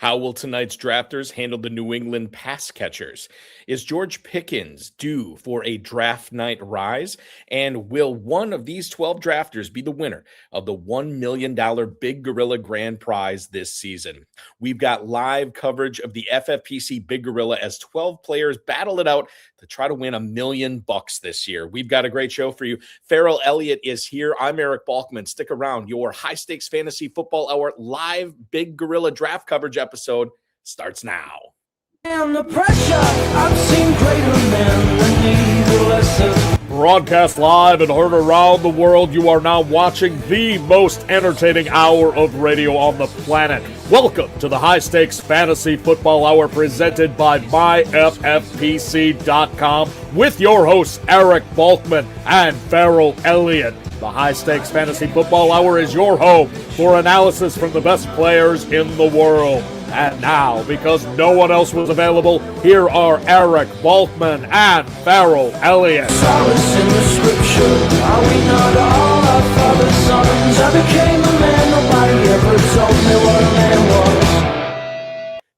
How will tonight's drafters handle the New England pass catchers? Is George Pickens due for a draft night rise? And will one of these 12 drafters be the winner of the $1 million Big Gorilla Grand Prize this season? We've got live coverage of the FFPC Big Gorilla as 12 players battle it out to try to win $1 million this year. We've got a great show for you. Ferrell Elliott is here. I'm Eric Balkman. Stick around. Your high-stakes fantasy football hour live Big Gorilla draft coverage episode starts now. And the pressure, I've seen greater men than me, the lesser. Broadcast live and heard around the world, you are now watching the most entertaining hour of radio on the planet. Welcome to the High Stakes Fantasy Football Hour presented by MyFFPC.com with your hosts Eric Balkman and Ferrell Elliott. The High Stakes Fantasy Football Hour is your home for analysis from the best players in the world. And now, because no one else was available, here are Eric Balkman and Ferrell Elliott. Solace in the scripture, are we not all our father's sons? I became a man, nobody ever told me what a man was.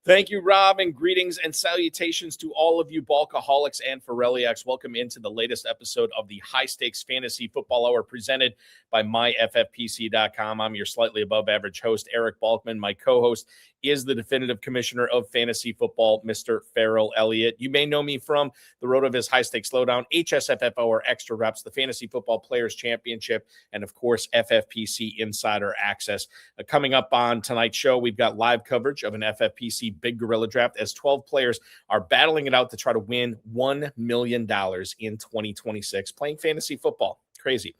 Thank you, Rob, and greetings and salutations to all of you Balkaholics and Ferrelliacs. Welcome into the latest episode of the High Stakes Fantasy Football Hour presented by MyFFPC.com. I'm your slightly above average host, Eric Balkman. My co-host is the definitive commissioner of fantasy football, Mr. Ferrell Elliott. You may know me from the road of his High Stakes Slowdown, HSFF or Extra Reps, the Fantasy Football Players Championship, and of course, FFPC Insider Access. Coming up on tonight's show, we've got live coverage of an FFPC Big Gorilla Draft as 12 players are battling it out to try to win $1 million in 2026 playing fantasy football. Crazy.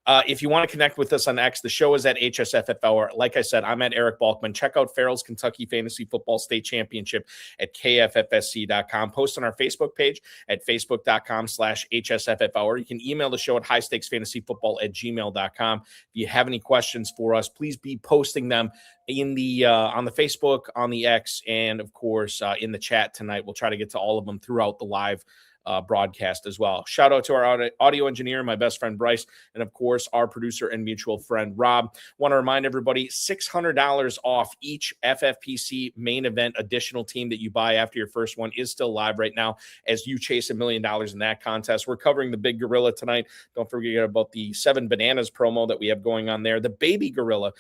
If you want to connect with us on X, the show is at HSFF Hour. Like I said, I'm at Eric Balkman. Check out Ferrell's Kentucky Fantasy Football State Championship at KFFSC.com. Post on our Facebook page at Facebook.com/HSFF Hour. You can email the show at highstakesfantasyfootball@gmail.com. If you have any questions for us, please be posting them in the on the Facebook, on the X, and of course in the chat tonight. We'll try to get to all of them throughout the live broadcast as well. Shout out to our audio engineer, my best friend Bryce, and of course our producer and mutual friend Rob. Want to remind everybody, $600 off each FFPC main event additional team that you buy after your first one is still live right now as you chase $1 million in that contest. We're covering the Big Gorilla tonight. Don't forget about the 7 Bananas promo that we have going on there. The Baby Gorilla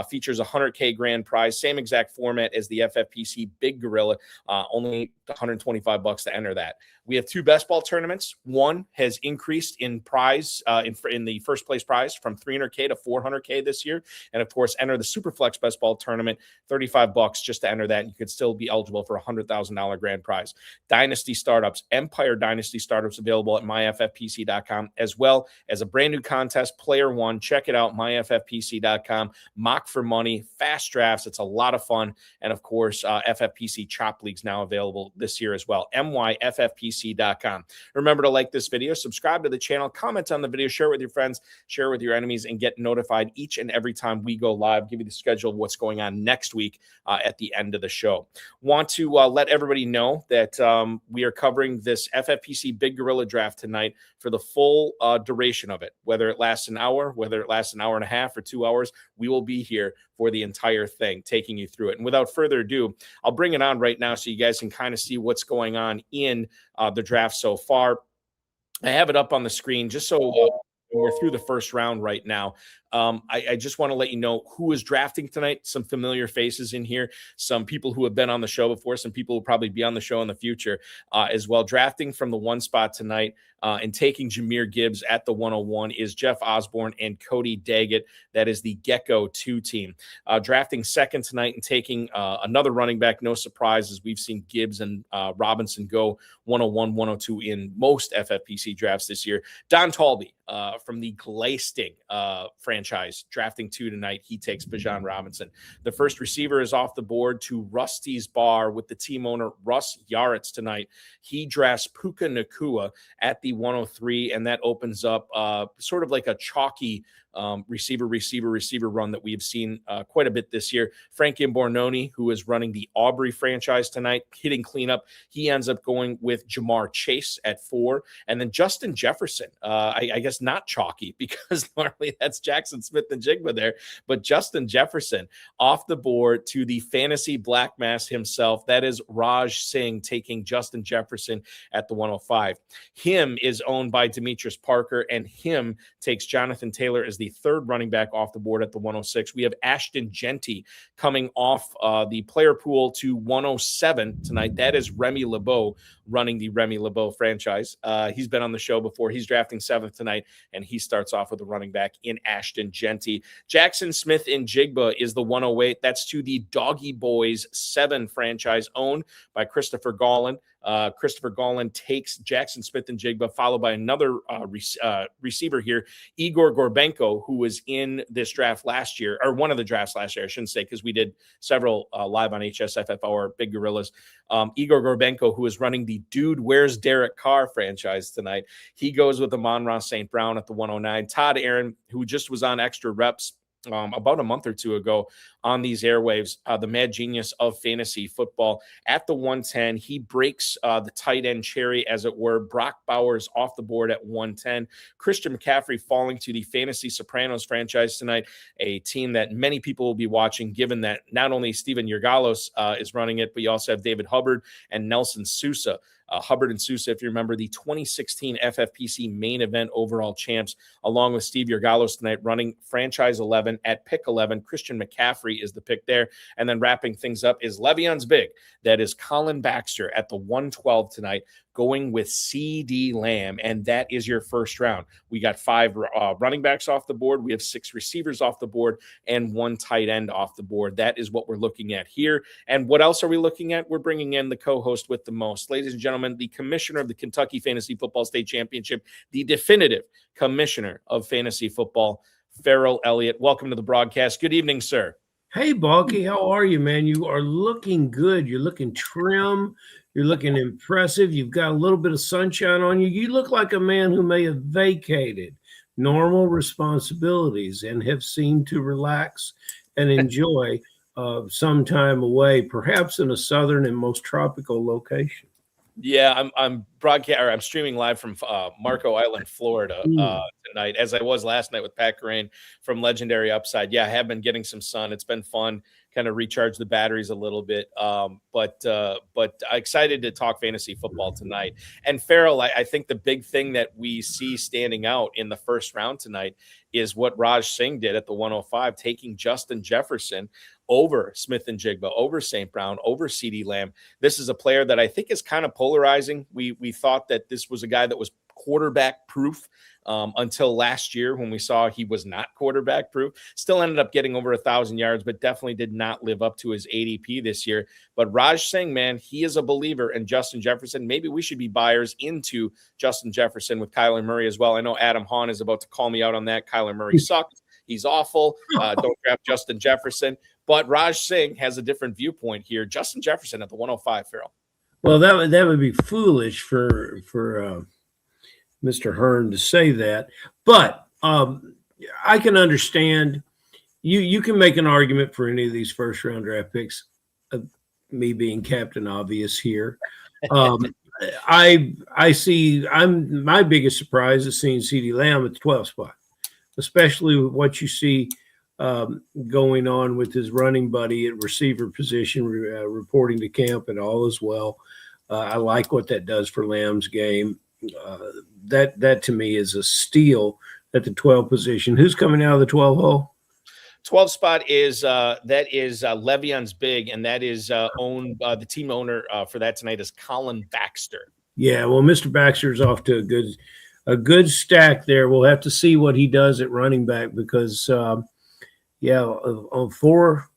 features a $100K grand prize, same exact format as the FFPC Big Gorilla, only $125 to enter that. We have 2 best ball tournaments. One has increased in prize in the first place prize from $300K to $400K this year. And of course, enter the Superflex Best Ball Tournament, $35 just to enter that. You could still be eligible for a $100,000 grand prize. Dynasty Startups, Empire Dynasty Startups available at myffpc.com, as well as a brand new contest, Player One. Check it out, myffpc.com. Mock for money, fast drafts. It's a lot of fun. And of course, FFPC Chop Leagues now available this year as well. myffpc.com. Remember to like this video, subscribe to the channel, comment on the video, share it with your friends, share it with your enemies, and get notified each and every time we go live. Give you the schedule of what's going on next week at the end of the show. Want to let everybody know that we are covering this FFPC Big Gorilla Draft tonight for the full duration of it. Whether it lasts an hour, whether it lasts an hour and a half or 2 hours, we will be here for the entire thing, taking you through it. And without further ado, I'll bring it on right now so you guys can kind of see what's going on in the draft so far. I have it up on the screen just so we're through the first round right now. I just want to let you know who is drafting tonight. Some familiar faces in here, some people who have been on the show before, some people who will probably be on the show in the future as well. Drafting from the 1 spot tonight and taking Jahmyr Gibbs at the 101 is Jeff Osborne and Cody Daggett. That is the Gecko 2 team. Drafting second tonight and taking another running back. No surprises. We've seen Gibbs and Robinson go 101, 102 in most FFPC drafts this year. Don Talby from the Glaisting franchise, drafting 2 tonight. He takes Bijan Robinson. The first receiver is off the board to Rusty's Bar with the team owner Russ Yaretz tonight. He drafts Puka Nacua at the 103, and that opens up sort of like a chalky receiver run that we've seen quite a bit this year. Frank Imbornoni, who is running the Aubrey franchise tonight, hitting cleanup. He ends up going with Jamar Chase at 4. And then Justin Jefferson, I guess not chalky because normally that's Jackson Smith-Njigba there, but Justin Jefferson off the board to the fantasy black mass himself. That is Raj Singh taking Justin Jefferson at the 105. Him is owned by Demetrius Parker, and him takes Jonathan Taylor as the third running back off the board at the 106. We have Ashton Genty coming off the player pool to 107 tonight. That is Remy LeBeau running the Remy LeBeau franchise. He's been on the show before. He's drafting 7th tonight, and he starts off with a running back in Ashton Genty. Jackson Smith-Njigba is the 108. That's to the Doggy Boys 7 franchise owned by Christopher Gallin. Christopher Gallin takes Jackson Smith-Njigba, followed by another receiver here, Igor Gorbenko, who was in this draft last year, or one of the drafts last year, I shouldn't say, because we did several live on HSFF, our Big Gorillas. Igor Gorbenko, who is running the Dude Where's Derek Carr franchise tonight. He goes with Amon-Ra St. Brown at the 109. Todd Aaron, who just was on Extra Reps about a month or two ago on these airwaves, the mad genius of fantasy football at the 110. He breaks the tight end cherry, as it were. Brock Bowers off the board at 110. Christian McCaffrey falling to the Fantasy Sopranos franchise tonight, a team that many people will be watching, given that not only Steven Yergalos is running it, but you also have David Hubbard and Nelson Sousa. Hubbard and Sousa, if you remember, the 2016 FFPC main event overall champs, along with Steve Yergalos tonight, running franchise 11 at pick 11. Christian McCaffrey is the pick there. And then wrapping things up is Le'Veon's big. That is Colin Baxter at the 112 tonight, going with CD Lamb, and that is your first round. We got 5 running backs off the board. We have 6 receivers off the board and 1 tight end off the board. That is what we're looking at here. And what else are we looking at? We're bringing in the co-host with the most. Ladies and gentlemen, the commissioner of the Kentucky Fantasy Football State Championship, the definitive commissioner of fantasy football, Ferrell Elliott. Welcome to the broadcast. Good evening, sir. Hey, Balky, how are you, man? You are looking good. You're looking trim. You're looking impressive. You've got a little bit of sunshine on you. You look like a man who may have vacated normal responsibilities and have seemed to relax and enjoy some time away, perhaps in a southern and most tropical location. Yeah, I'm streaming live from Marco Island, Florida tonight, as I was last night with Pat Corain from Legendary Upside. Yeah, I have been getting some sun. It's been fun, kind of recharge the batteries a little bit. But excited to talk fantasy football tonight. And Ferrell, I think the big thing that we see standing out in the first round tonight is what Raj Singh did at the 105, taking Justin Jefferson over Smith-Njigba, over St. Brown, over CD Lamb. This is a player that I think is kind of polarizing. We thought that this was a guy that was quarterback proof until last year when we saw he was not quarterback proof. Still ended up getting over 1,000 yards, but definitely did not live up to his ADP this year. But Raj Singh, man, he is a believer in Justin Jefferson. Maybe we should be buyers into Justin Jefferson with Kyler Murray as well. I know Adam Hahn is about to call me out on that. Kyler Murray sucks. He's awful. Don't draft Justin Jefferson. But Raj Singh has a different viewpoint here. Justin Jefferson at the 105, Ferrell. Well, that would be foolish for Mr. Hearn to say that. But I can understand. You can make an argument for any of these first-round draft picks, me being Captain Obvious here. I see my biggest surprise is seeing CeeDee Lamb at the 12th spot, especially with what you see going on with his running buddy at receiver position, reporting to camp and all as well. I like what that does for Lamb's game. That to me is a steal at the 12 position. Who's coming out of the 12 hole? 12 spot is Le'Veon's big, and that is owned. The team owner for that tonight is Colin Baxter. Yeah, well, Mr. Baxter's off to a good stack there. We'll have to see what he does at running back because, on four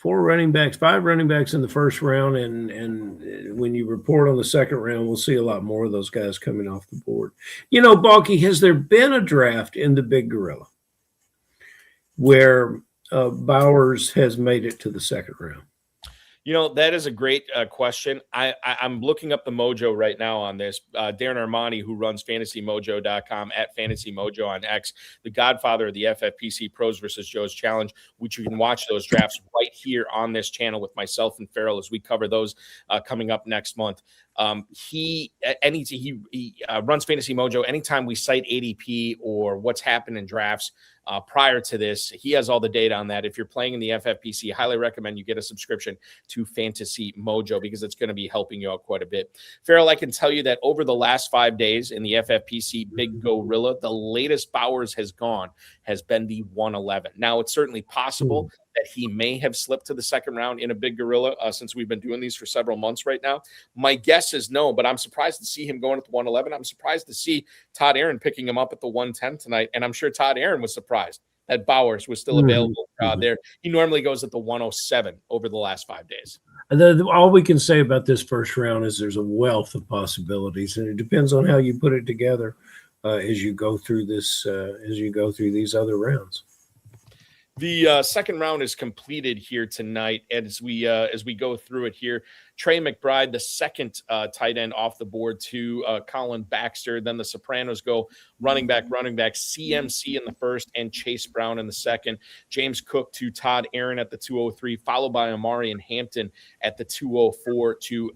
running backs, 5 running backs in the first round, and when you report on the second round, we'll see a lot more of those guys coming off the board. You know, Balky, has there been a draft in the Big Gorilla where Bowers has made it to the second round? That is a great question. I'm looking up the mojo right now on this. Darren Armani, who runs fantasymojo.com at FantasyMojo on X, the godfather of the FFPC Pros versus Joe's Challenge, which you can watch those drafts right here on this channel with myself and Ferrell as we cover those coming up next month. He runs Fantasy Mojo. Anytime we cite ADP or what's happened in drafts prior to this, he has all the data on that. If you're playing in the FFPC, highly recommend you get a subscription to Fantasy Mojo because it's going to be helping you out quite a bit. Ferrell, I can tell you that over the last 5 days in the FFPC Big Gorilla, the latest Bowers has gone has been the 111. Now, it's certainly possible that he may have slipped to the second round in a Big Gorilla since we've been doing these for several months right now. My guess is no, but I'm surprised to see him going at the 111. I'm surprised to see Todd Aaron picking him up at the 110 tonight, and I'm sure Todd Aaron was surprised that Bowers was still available there. He normally goes at the 107 over the last 5 days. All we can say about this first round is there's a wealth of possibilities, and it depends on how you put it together as you go through this, as you go through these other rounds. The second round is completed here tonight, and as we go through it here, Trey McBride, the second tight end off the board to Colin Baxter. Then the Sopranos go running back, CMC in the first, and Chase Brown in the second. James Cook to Todd Aaron at the 203, followed by Amari and Hampton at the 204 to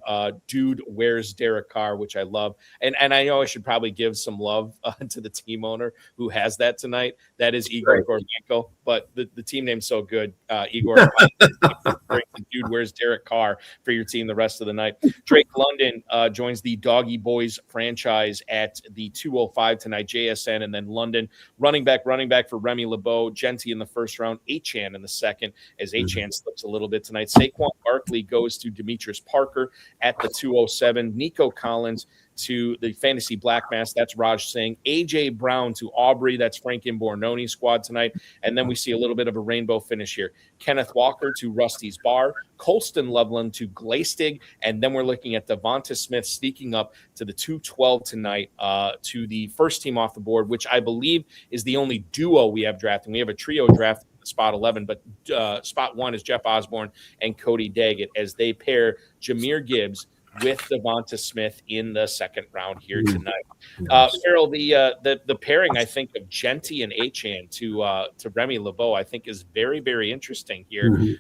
Dude, Where's Derek Carr, which I love. And I know I should probably give some love to the team owner who has that tonight. That is Igor Gorbenko, but the team name's so good. Igor, Dude, Where's Derek Carr for your team the rest of the night. Drake London joins the Doggy Boys franchise at the 205 tonight, JSN, and then London running back for Remy LeBeau, Genty in the first round, Achan in the second, as Achan slips a little bit tonight. Saquon Barkley goes to Demetrius Parker at the 207, Nico Collins to the Fantasy Black Mass, that's Raj Singh. A.J. Brown to Aubrey, that's Frank Imbornoni's squad tonight. And then we see a little bit of a rainbow finish here. Kenneth Walker to Rusty's Bar, Colston Loveland to Glaystig, and then we're looking at Devonta Smith sneaking up to the 212 tonight to the first team off the board, which I believe is the only duo we have drafting. We have a trio draft spot 11, but spot 1 is Jeff Osborne and Cody Daggett as they pair Jahmyr Gibbs with Devonta Smith in the second round here tonight. Ferrell, the pairing, I think, of Genty and Achan to Remy LeBeau, I think is very, very interesting here.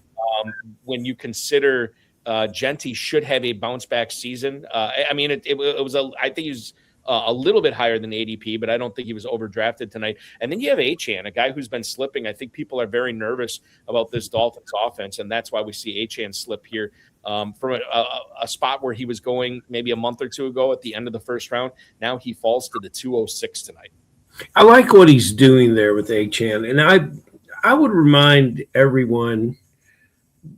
When you consider Genty should have a bounce back season. I mean, it was I think he was a little bit higher than ADP, but I don't think he was overdrafted tonight. And then you have Achan, a guy who's been slipping. I think people are very nervous about this Dolphins offense, and that's why we see Achan slip here from a spot where he was going maybe a month or two ago at the end of the first round. Now he falls to the 206 tonight. I like what he's doing there with Achan, and I would remind everyone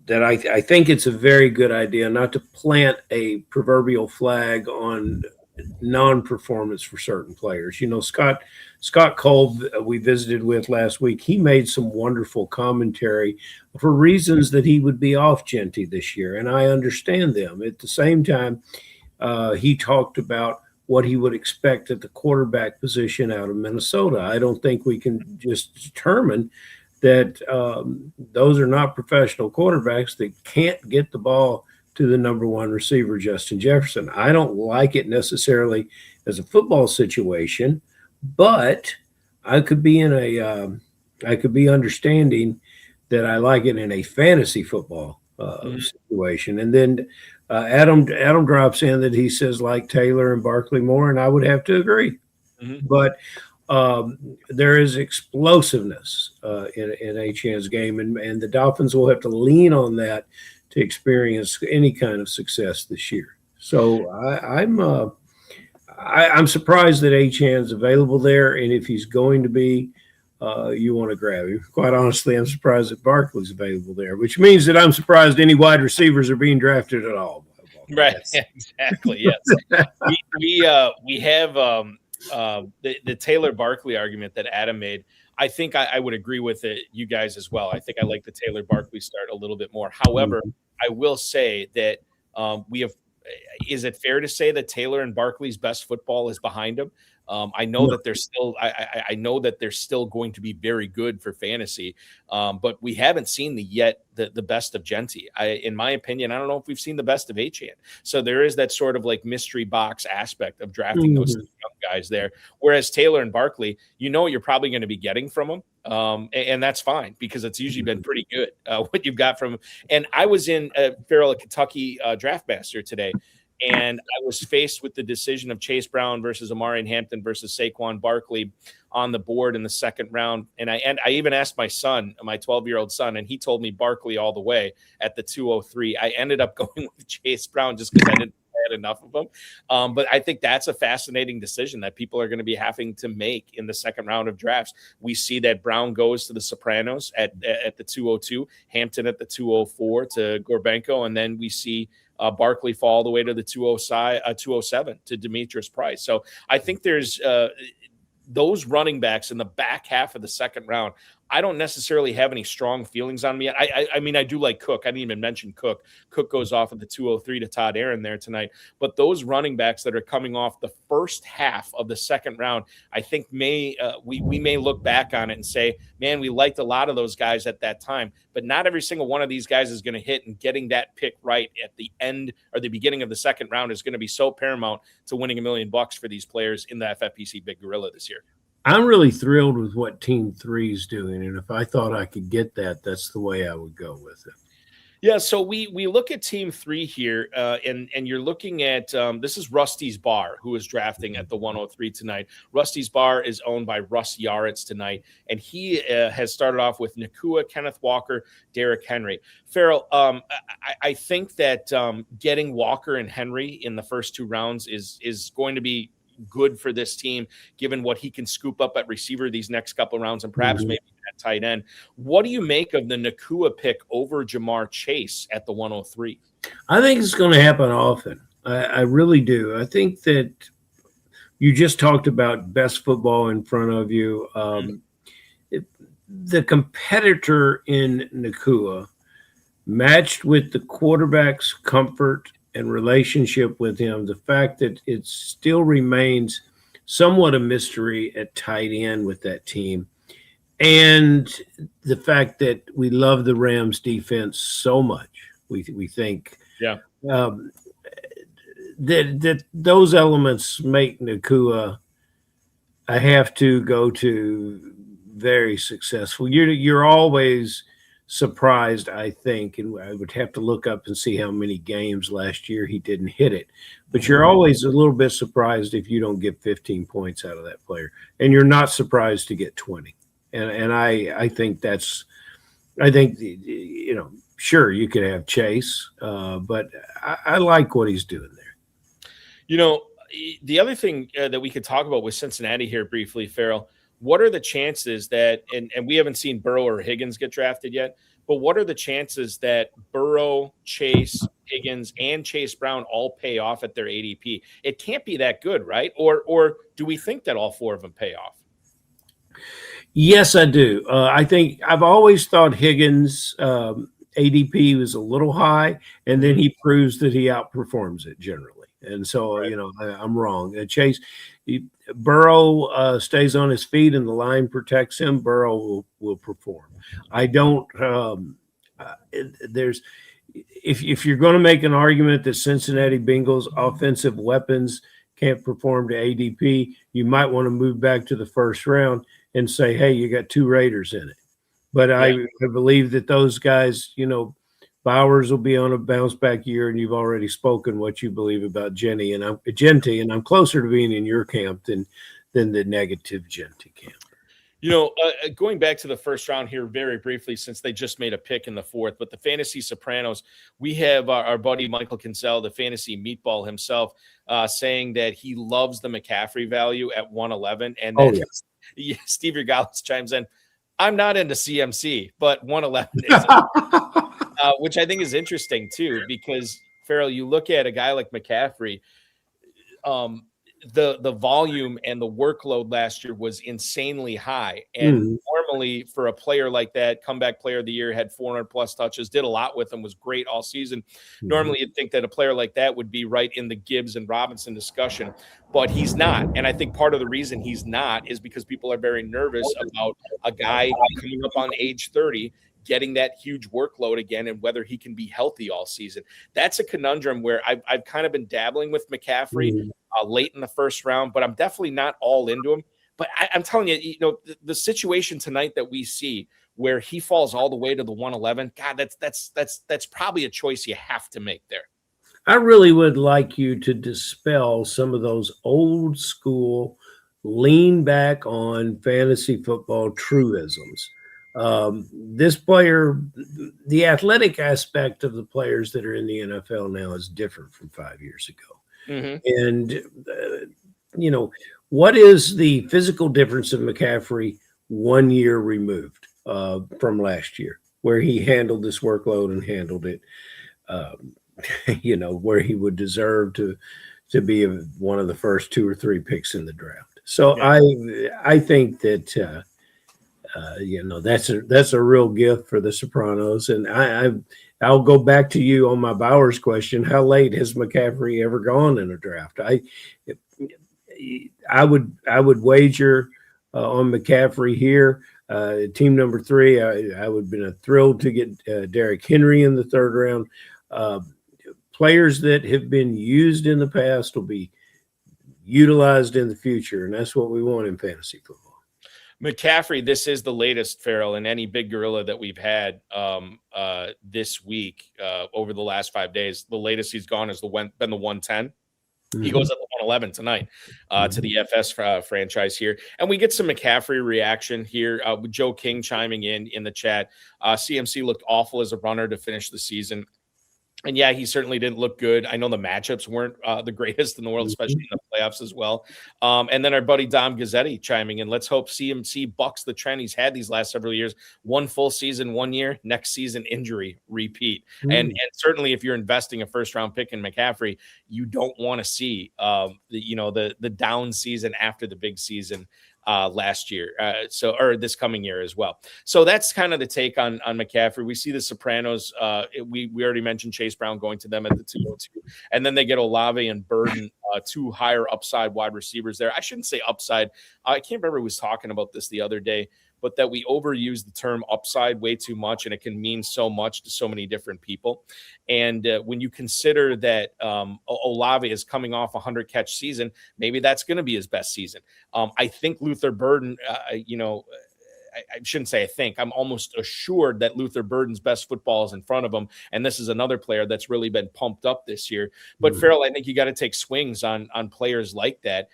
that I think it's a very good idea not to plant a proverbial flag on non-performance for certain players. You know, Scott Kolb, we visited with last week, he made some wonderful commentary for reasons that he would be off Genty this year, and I understand them. At the same time, he talked about what he would expect at the quarterback position out of Minnesota. I don't think we can just determine that those are not professional quarterbacks that can't get the ball to the number one receiver, Justin Jefferson. I don't like it necessarily as a football situation, but I could be understanding that I like it in a fantasy football situation. And then Adam drops in that he says like Taylor and Barkley more, and I would have to agree. But there is explosiveness in Achan's game, and the Dolphins will have to lean on that to experience any kind of success this year. So I'm surprised that Achan's available there, and if he's going to be, you want to grab him. Quite honestly, I'm surprised that Barkley's available there, which means that I'm surprised any wide receivers are being drafted at all. Right, exactly. Yes, we have the Taylor Barkley argument that Adam made. I think I would agree with it, you guys as well. I think I like the Taylor Barkley start a little bit more. However, I will say that we have. Is it fair to say that Taylor and Barkley's best football is behind him? I know that they're still. I know that they're still going to be very good for fantasy, but we haven't seen the best of Genty. In my opinion, I don't know if we've seen the best of Achane. So there is that sort of like mystery box aspect of drafting those young guys there. Whereas Taylor and Barkley, you know what you're probably going to be getting from them. And that's fine because it's usually been pretty good what you've got from him. And I was in Ferrell at Kentucky Draft Master today, and I was faced with the decision of Chase Brown versus Amari Hampton versus Saquon Barkley on the board in the second round. And I even asked my son, my 12-year-old son, and he told me Barkley all the way at the 203. I ended up going with Chase Brown just because I didn't had enough of them. But I think that's a fascinating decision that people are going to be having to make in the second round of drafts. We see that Brown goes to the Sopranos at the 202, Hampton at the 204 to Gorbenko, and then we see Barkley fall all the way to the 207 to Demetrius Price. So I think there's those running backs in the back half of the second round. I don't necessarily have any strong feelings on me. I mean, I do like Cook. I didn't even mention Cook. Cook goes off at the 203 to Todd Aaron there tonight. But those running backs that are coming off the first half of the second round, I think we may look back on it and say, man, we liked a lot of those guys at that time. But not every single one of these guys is going to hit, and getting that pick right at the end or the beginning of the second round is going to be so paramount to winning $1 million for these players in the FFPC Big Gorilla this year. I'm really thrilled with what Team 3 is doing, and if I thought I could get that, that's the way I would go with it. Yeah, so we look at Team 3 here, and you're looking at this is Rusty's Bar, who is drafting at the 103 tonight. Rusty's Bar is owned by Russ Yaretz tonight, and he has started off with Nakua, Kenneth Walker, Derrick Henry. Ferrell, I think that getting Walker and Henry in the first two rounds is going to be good for this team, given what he can scoop up at receiver these next couple of rounds and perhaps maybe at tight end. What do you make of the Nakua pick over Jamar Chase at the 103? I think it's going to happen often. I really do. I think that you just talked about best football in front of you. The competitor in Nakua matched with the quarterback's comfort and relationship with him, the fact that it still remains somewhat a mystery at tight end with that team, and the fact that we love the Rams defense so much, we think that those elements make Nakua a have to go to very successful. You're always surprised, I think, and I would have to look up and see how many games last year he didn't hit it, but you're always a little bit surprised if you don't get 15 points out of that player, and you're not surprised to get 20. And I think you know, sure, you could have Chase, but I like what he's doing there. You know, the other thing that we could talk about with Cincinnati here briefly, Ferrell, what are the chances that, and we haven't seen Burrow or Higgins get drafted yet, but what are the chances that Burrow, Chase, Higgins, and Chase Brown all pay off at their ADP? It can't be that good, right? Or do we think that all four of them pay off? Yes, I do. I think I've always thought Higgins' ADP was a little high, and then he proves that he outperforms it generally. And so, you know, I'm wrong. Chase, Burrow stays on his feet and the line protects him. Burrow will perform. I don't. If you're going to make an argument that Cincinnati Bengals offensive weapons can't perform to ADP, you might want to move back to the first round and say, hey, you got two Raiders in it. But I believe that those guys, you know, Bowers will be on a bounce back year, and you've already spoken what you believe about Genty, and I'm closer to being in your camp than the negative Genty camp. You know, going back to the first round here very briefly, since they just made a pick in the fourth, but the Fantasy Sopranos, we have our buddy Michael Kinsell, the Fantasy Meatball himself, saying that he loves the McCaffrey value at 111, and then Steve Regales chimes in, I'm not into CMC, but 111 is which I think is interesting too, because Ferrell, you look at a guy like McCaffrey, the volume and the workload last year was insanely high, and normally for a player like that, comeback player of the year, had 400 plus touches, did a lot with him, was great all season. Normally you'd think that a player like that would be right in the Gibbs and Robinson discussion, but he's not. And I think part of the reason he's not is because people are very nervous about a guy coming up on age 30 getting that huge workload again and whether he can be healthy all season. That's a conundrum where I've kind of been dabbling with McCaffrey late in the first round, but I'm definitely not all into him. But I'm telling you, the situation tonight that we see where he falls all the way to the 111, God, that's probably a choice you have to make there. I really would like you to dispel some of those old school lean back on fantasy football truisms. This player, the athletic aspect of the players that are in the NFL now is different from 5 years ago. And, what is the physical difference of McCaffrey 1 year removed from last year, where he handled this workload and handled it, where he would deserve to be one of the first 2 or 3 picks in the draft. So I think that, that's a real gift for the Sopranos. And I'll go back to you on my Bowers question. How late has McCaffrey ever gone in a draft? I would wager on McCaffrey here. Team number 3, I would have been thrilled to get Derrick Henry in the 3rd round. Players that have been used in the past will be utilized in the future, and that's what we want in fantasy football. McCaffrey, this is the latest, Ferrell, in any big gorilla that we've had this week over the last 5 days. The latest he's gone has been the 110. He goes at the 111 tonight to the FS franchise here. And we get some McCaffrey reaction here with Joe King chiming in the chat. CMC looked awful as a runner to finish the season. And yeah, he certainly didn't look good. I know the matchups weren't the greatest in the world, especially in the playoffs as well. And then our buddy Dom Gazzetti chiming in. Let's hope CMC bucks the trend he's had these last several years. 1 full season, 1 year, next season injury, repeat. And certainly if you're investing a first-round pick in McCaffrey, you don't want to see the down season after the big season last year, or this coming year as well. So that's kind of the take on McCaffrey. We see the Sopranos. We already mentioned Chase Brown going to them at the 202, and then they get Olave and Burden, 2 higher upside wide receivers there. I shouldn't say upside. I can't remember who was talking about this the other day, but that we overuse the term upside way too much, and it can mean so much to so many different people. And when you consider that Olave is coming off a 100-catch season, maybe that's going to be his best season. I think Luther Burden, I shouldn't say I think, I'm almost assured that Luther Burden's best football is in front of him, and this is another player that's really been pumped up this year. But Ferrell, I think you got to take swings on players like that.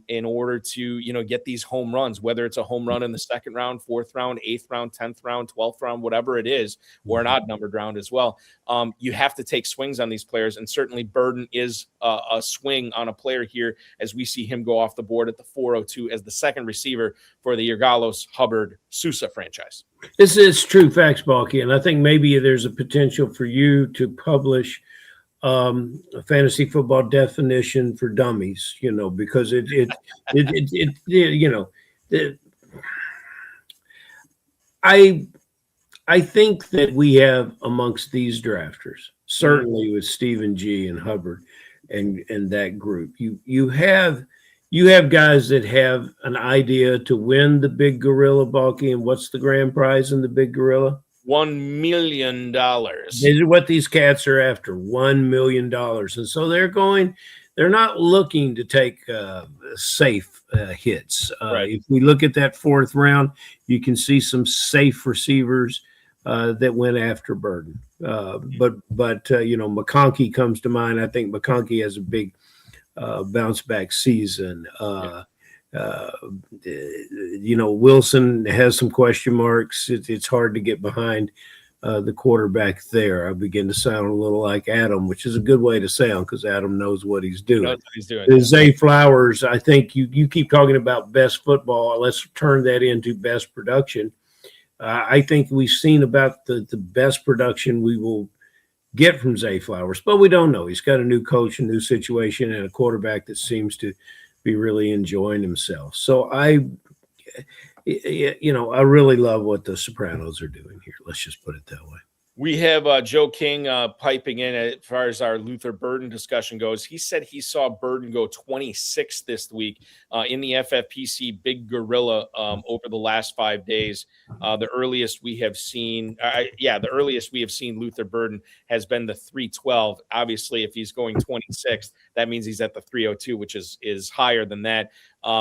In order to, get these home runs, whether it's a home run in the 2nd round, 4th round, 8th round, 10th round, 12th round, whatever it is, or an odd numbered round as well. You have to take swings on these players. And certainly Burden is a swing on a player here as we see him go off the board at the 402 as the 2nd receiver for the Yergalos Hubbard Sousa franchise. This is true facts, Balky. And I think maybe there's a potential for you to publish a fantasy football definition for dummies, because I think that we have amongst these drafters, certainly with Stephen G and Hubbard and that group, you have guys that have an idea to win the big gorilla, Balky. And what's the grand prize in the big gorilla? $1 million. This is what these cats are after, $1 million. And so they're not looking to take safe hits. Right. If we look at that 4th round, you can see some safe receivers that went after Burden. But McConkey comes to mind. I think McConkey has a big bounce back season. Wilson has some question marks. It's hard to get behind the quarterback there. I begin to sound a little like Adam, which is a good way to sound because Adam knows what he's doing. Zay Flowers, I think you keep talking about best football. Let's turn that into best production. I think we've seen about the best production we will get from Zay Flowers, but we don't know. He's got a new coach, a new situation, and a quarterback that seems to be really enjoying himself. So I really love what the Sopranos are doing here. Let's just put it that way. We have Joe King piping in as far as our Luther Burden discussion goes. He said he saw Burden go 26 this week in the FFPC Big Gorilla over the last 5 days. The earliest we have seen, Luther Burden has been the 312. Obviously, if he's going 26th, that means he's at the 302, which is higher than that.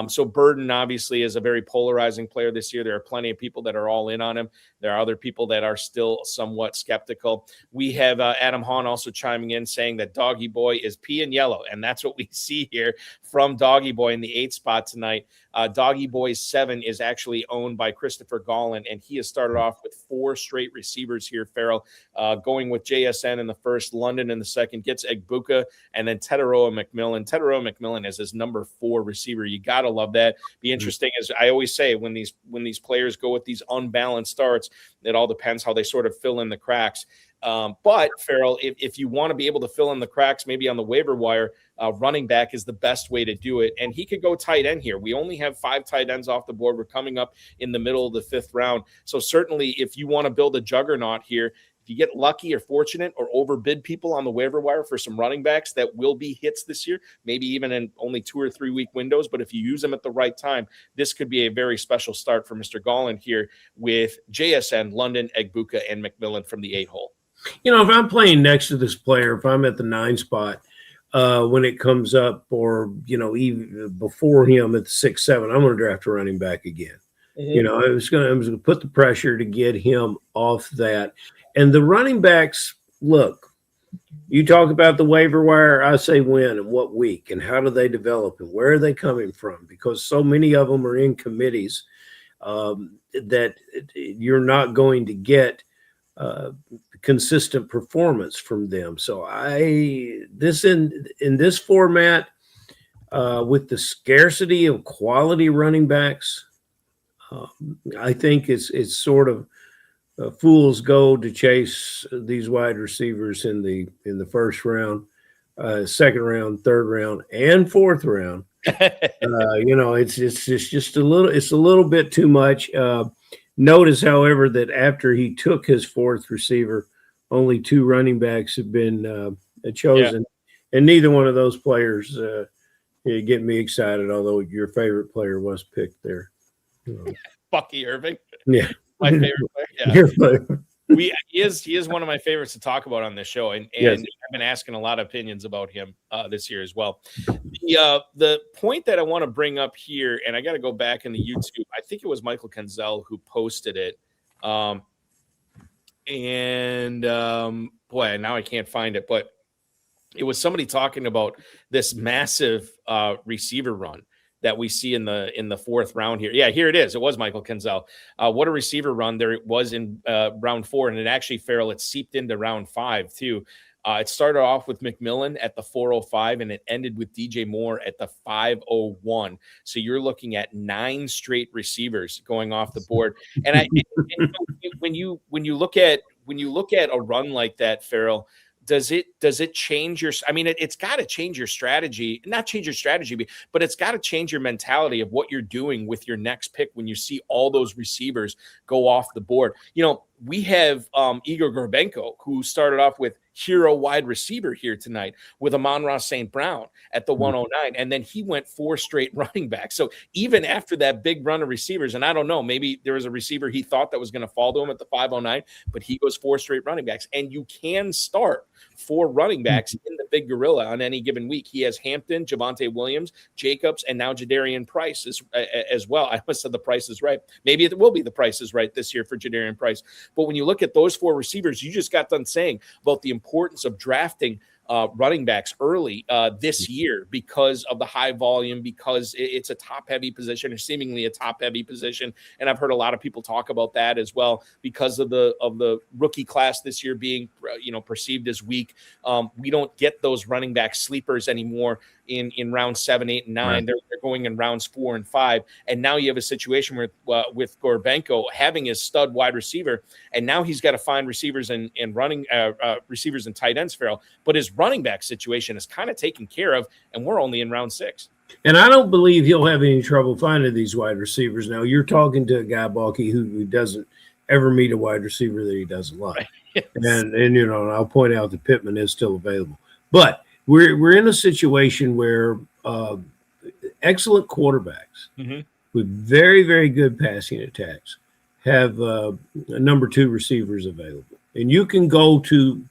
So Burden obviously is a very polarizing player this year. There are plenty of people that are all in on him. There are other people that are still somewhat skeptical. We have Adam Hahn also chiming in saying that Doggy Boy is pea and yellow, and that's what we see here from Doggy Boy in the 8th spot tonight. Doggy Boy's 7 is actually owned by Christopher Gallin, and he has started off with 4 straight receivers here, Ferrell, going with JSN in the first, London in the second, gets Egbuka, and then Teteroa McMillan. Teteroa McMillan is his number 4 receiver. You got to love that. Be interesting, as I always say, when these players go with these unbalanced starts, it all depends how they sort of fill in the cracks. But Ferrell, if you want to be able to fill in the cracks, maybe on the waiver wire, running back is the best way to do it. And he could go tight end here. We only have 5 tight ends off the board. We're coming up in the middle of the 5th round. So certainly if you want to build a juggernaut here, if you get lucky or fortunate or overbid people on the waiver wire for some running backs that will be hits this year, maybe even in only 2 or 3 week windows, but if you use them at the right time, this could be a very special start for Mr. Gallin here with JSN, London, Egbuka, and McMillan from the 8 hole. If I'm playing next to this player, if I'm at the 9 spot, when it comes up, or even before him at the 6, 7, I'm going to draft a running back again. Mm-hmm. I was going to put the pressure to get him off that. And the running backs, look, you talk about the waiver wire, I say when and what week and how do they develop and where are they coming from? Because so many of them are in committees that you're not going to get consistent performance from them. So in this format, with the scarcity of quality running backs, I think it's sort of fool's gold to chase these wide receivers in the 1st round, 2nd round, 3rd round, and 4th round. It's just a little bit too much. Notice, however, that after he took his 4th receiver, only 2 running backs have been chosen, and neither one of those players get me excited. Although your favorite player was picked there, Bucky Irving. Yeah. My favorite player. Yeah. He is one of my favorites to talk about on this show, and yes. I've been asking a lot of opinions about him this year as well. The point that I want to bring up here, and I got to go back in the YouTube. I think it was Michael Kenzel who posted it, boy, now I can't find it, but it was somebody talking about this massive receiver run that we see in the 4th round here. Yeah, here it is. It was Michael Kenzel. What a receiver run there it was in round 4, and it actually, Ferrell, it seeped into round 5 too. It started off with McMillan at the 405, and it ended with DJ Moore at the 501. So you're looking at 9 straight receivers going off the board. And when you look at a run like that, Ferrell, does it change your, it's got to change your strategy, not change your strategy, but it's got to change your mentality of what you're doing with your next pick when you see all those receivers go off the board. We have Igor Gorbenko, who started off with hero wide receiver here tonight with Amon-Ra St. Brown at the 109, and then he went 4 straight running backs. So even after that big run of receivers, and I don't know, maybe there was a receiver he thought that was going to fall to him at the 509, but he goes 4 straight running backs, and you can start 4 running backs in the Big Gorilla on any given week. He has Hampton, Javonte Williams, Jacobs, and now Jadarian Price as well. I must have the Price is right. Maybe it will be the Price is right this year for Jadarian Price. But when you look at those 4 receivers, you just got done saying about the importance of drafting running backs early this year because of the high volume, because it's a top-heavy position, or seemingly a top-heavy position. And I've heard a lot of people talk about that as well because of the rookie class this year being perceived as weak. We don't get those running back sleepers anymore in round 7, 8, and 9. Right. They're going in rounds 4 and 5. And now you have a situation with Gorbenko having his stud wide receiver, and now he's got to find receivers and running receivers and tight ends, Ferrell. But his running back situation is kind of taken care of, and we're only in round 6. And I don't believe he'll have any trouble finding these wide receivers. Now, you're talking to a guy, Balky, who doesn't ever meet a wide receiver that he doesn't like. Yes. And I'll point out that Pittman is still available. But we're in a situation where excellent quarterbacks with very, very good passing attacks have number 2 receivers available. And you can go to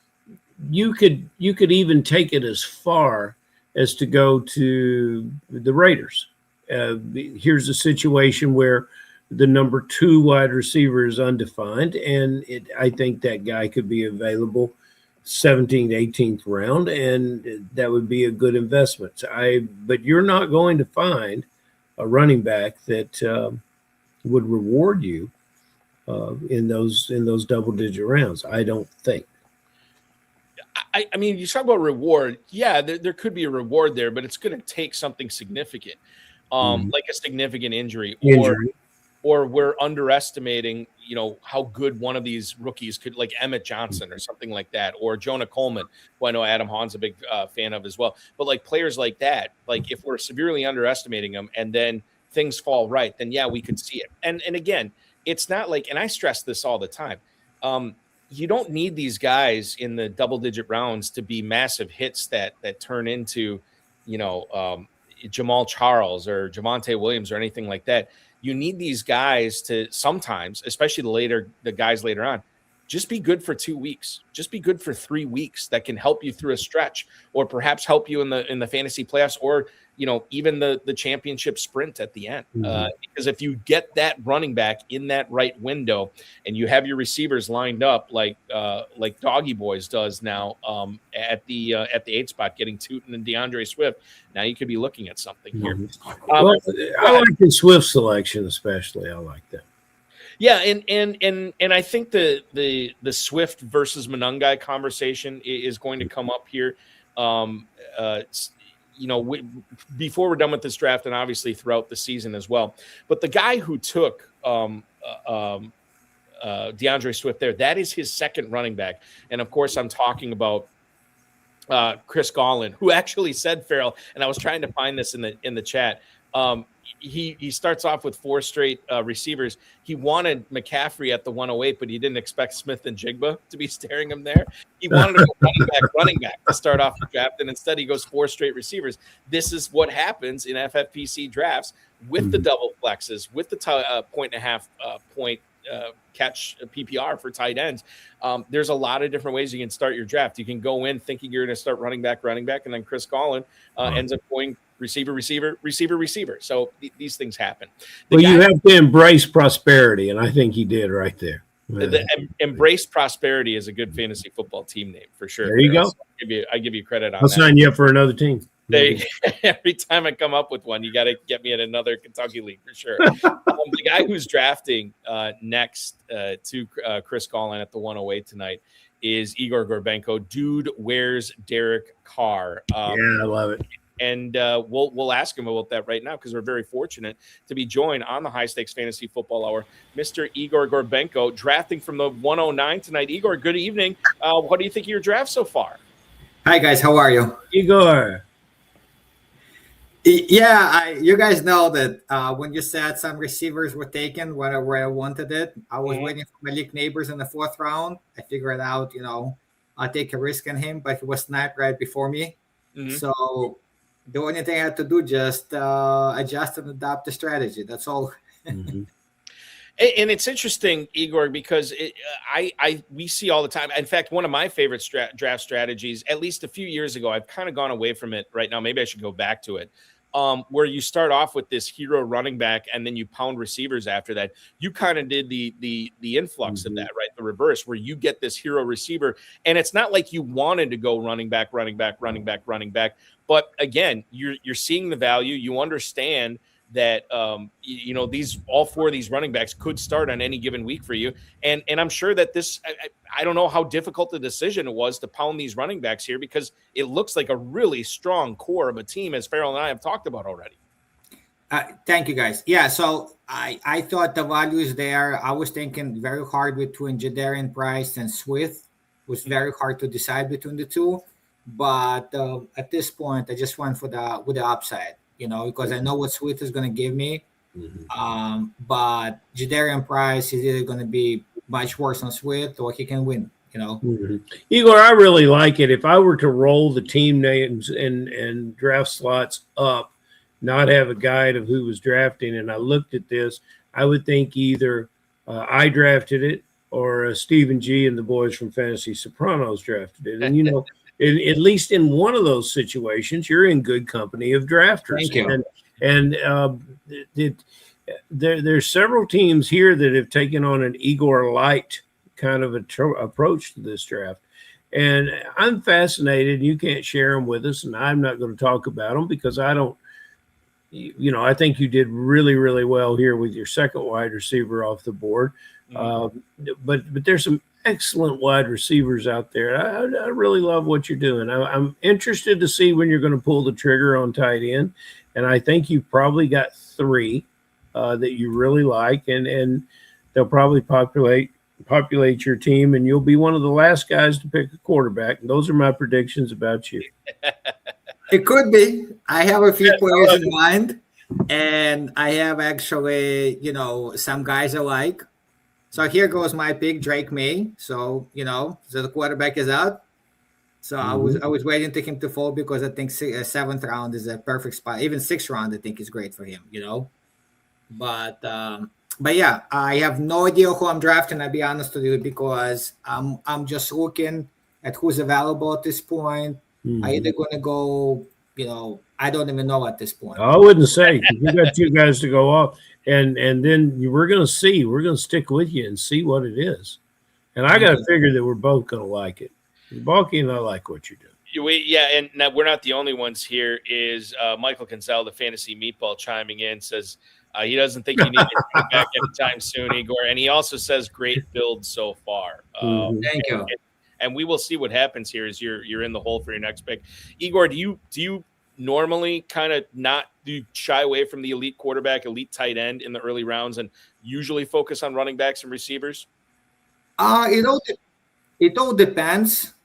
– you could even take it as far as to go to the Raiders. Here's a situation where the number 2 wide receiver is undefined, and I think that guy could be available 17th, 18th round, and that would be a good investment. But you're not going to find a running back that would reward you in those double-digit rounds, I don't think. I mean, you talk about reward. Yeah, there could be a reward there, but it's going to take something significant, like a significant injury. Or we're underestimating, how good one of these rookies could, like Emmett Johnson or something like that, or Jonah Coleman, who I know Adam Hahn's a big fan of as well. But like players like that, like if we're severely underestimating them and then things fall right, then yeah, we could see it. And again, it's not like, and I stress this all the time, you don't need these guys in the double-digit rounds to be massive hits that turn into, Jamal Charles or Javonte Williams or anything like that. You need these guys to sometimes, especially the guys later on, just be good for 2 weeks, just be good for 3 weeks. That can help you through a stretch, or perhaps help you in the fantasy playoffs, or even the championship sprint at the end. Because if you get that running back in that right window, and you have your receivers lined up like Doggy Boys does now at the 8 spot, getting Tootin and DeAndre Swift, now you could be looking at something here. I like the Swift selection, especially. I like that. Yeah, and I think the Swift versus Monungai conversation is going to come up here. Before we're done with this draft, and obviously throughout the season as well. But the guy who took DeAndre Swift there, that is his second running back. And of course, I'm talking about Chris Gollin, who actually said, Ferrell, and I was trying to find this in the chat. He starts off with 4 straight receivers. He wanted McCaffrey at the 108, but he didn't expect Smith and Jigba to be staring him there. He wanted to go running back to start off the draft, and instead he goes 4 straight receivers. This is what happens in FFPC drafts with the double flexes, with the 1.5 point catch PPR for tight ends. There's a lot of different ways you can start your draft. You can go in thinking you're going to start running back, and then Chris Gollin ends up going receiver. So these things happen. You have to embrace prosperity, and I think he did right there. Embrace prosperity is a good fantasy football team name for sure. There you go. So I give you credit on I'll that. sign you up for another team. Every time I come up with one, you got to get me in another Kentucky league for sure. The guy who's drafting next to Chris Gollin at the 108 tonight is Igor Gorbenko. Dude, where's Derek Carr? I love it. And we'll ask him about that right now, because we're very fortunate to be joined on the High Stakes Fantasy Football Hour, Mr. Igor Gorbenko, drafting from the 109 tonight. Igor, good evening. What do you think of your draft so far? Hi, guys. How are you? Igor. Yeah, you guys know that when you said some receivers were taken where I wanted it, I was waiting for Malik Neighbors in the 4th round. I figured out, I'll take a risk on him, but he was sniped right before me. So the only thing I had to do just adjust and adapt the strategy. That's all. And it's interesting, Igor, because we see all the time. In fact, one of my favorite draft strategies, at least a few years ago, I've kind of gone away from it right now. Maybe I should go back to it. Where you start off with this hero running back and then you pound receivers after that. You kind of did the influx of that, right? The reverse, where you get this hero receiver, and it's not like you wanted to go running back. But again, you're seeing the value. You understand that these all four of these running backs could start on any given week for you. And I'm sure that I don't know how difficult the decision it was to pound these running backs here, because it looks like a really strong core of a team, as Ferrell and I have talked about already. Thank you, guys. Yeah, so I thought the value is there. I was thinking very hard between Jadarian Price and Swift. It was very hard to decide between the two. But at this point, I just went with the upside, because I know what Swift is going to give me. But Jadarian Price is either going to be much worse on Swift, or he can win. Igor, I really like it. If I were to roll the team names and draft slots up, not have a guide of who was drafting, and I looked at this, I would think either I drafted it or Stephen G and the boys from Fantasy Sopranos drafted it. And, at least in one of those situations, you're in good company of drafters. Thank you. And there's several teams here that have taken on an Igor light kind of approach to this draft. And I'm fascinated. You can't share them with us, and I'm not going to talk about them because I don't. I think you did really, really well here with your second wide receiver off the board. But there's some excellent wide receivers out there. I really love what you're doing. I'm interested to see when you're going to pull the trigger on tight end. And I think you've probably got three that you really like, and they'll probably populate your team, and you'll be one of the last guys to pick a quarterback. And those are my predictions about you. It could be. I have a few players in mind, and I have actually, some guys I like. So here goes my pick, Drake May. So, so the quarterback is out. So I was waiting to him to fall because I think seventh round is a perfect spot. Even sixth round, I think is great for him, But yeah, I have no idea who I'm drafting. I'll be honest with you, because I'm just looking at who's available at this point. I either going to go, I don't even know at this point. I wouldn't say. You got two guys to go off, and then we're going to see. We're going to stick with you and see what it is. And I got to figure that we're both going to like it. Balky and I like what you're doing. Yeah, and now we're not the only ones here. Is Michael Kinsell, the fantasy meatball, chiming in, says he doesn't think you need to come back anytime soon, Igor. And he also says great build so far. Thank you. And we will see what happens here as you're in the hole for your next pick. Igor, do you normally kind of shy away from the elite quarterback, elite tight end in the early rounds, and usually focus on running backs and receivers? It all depends.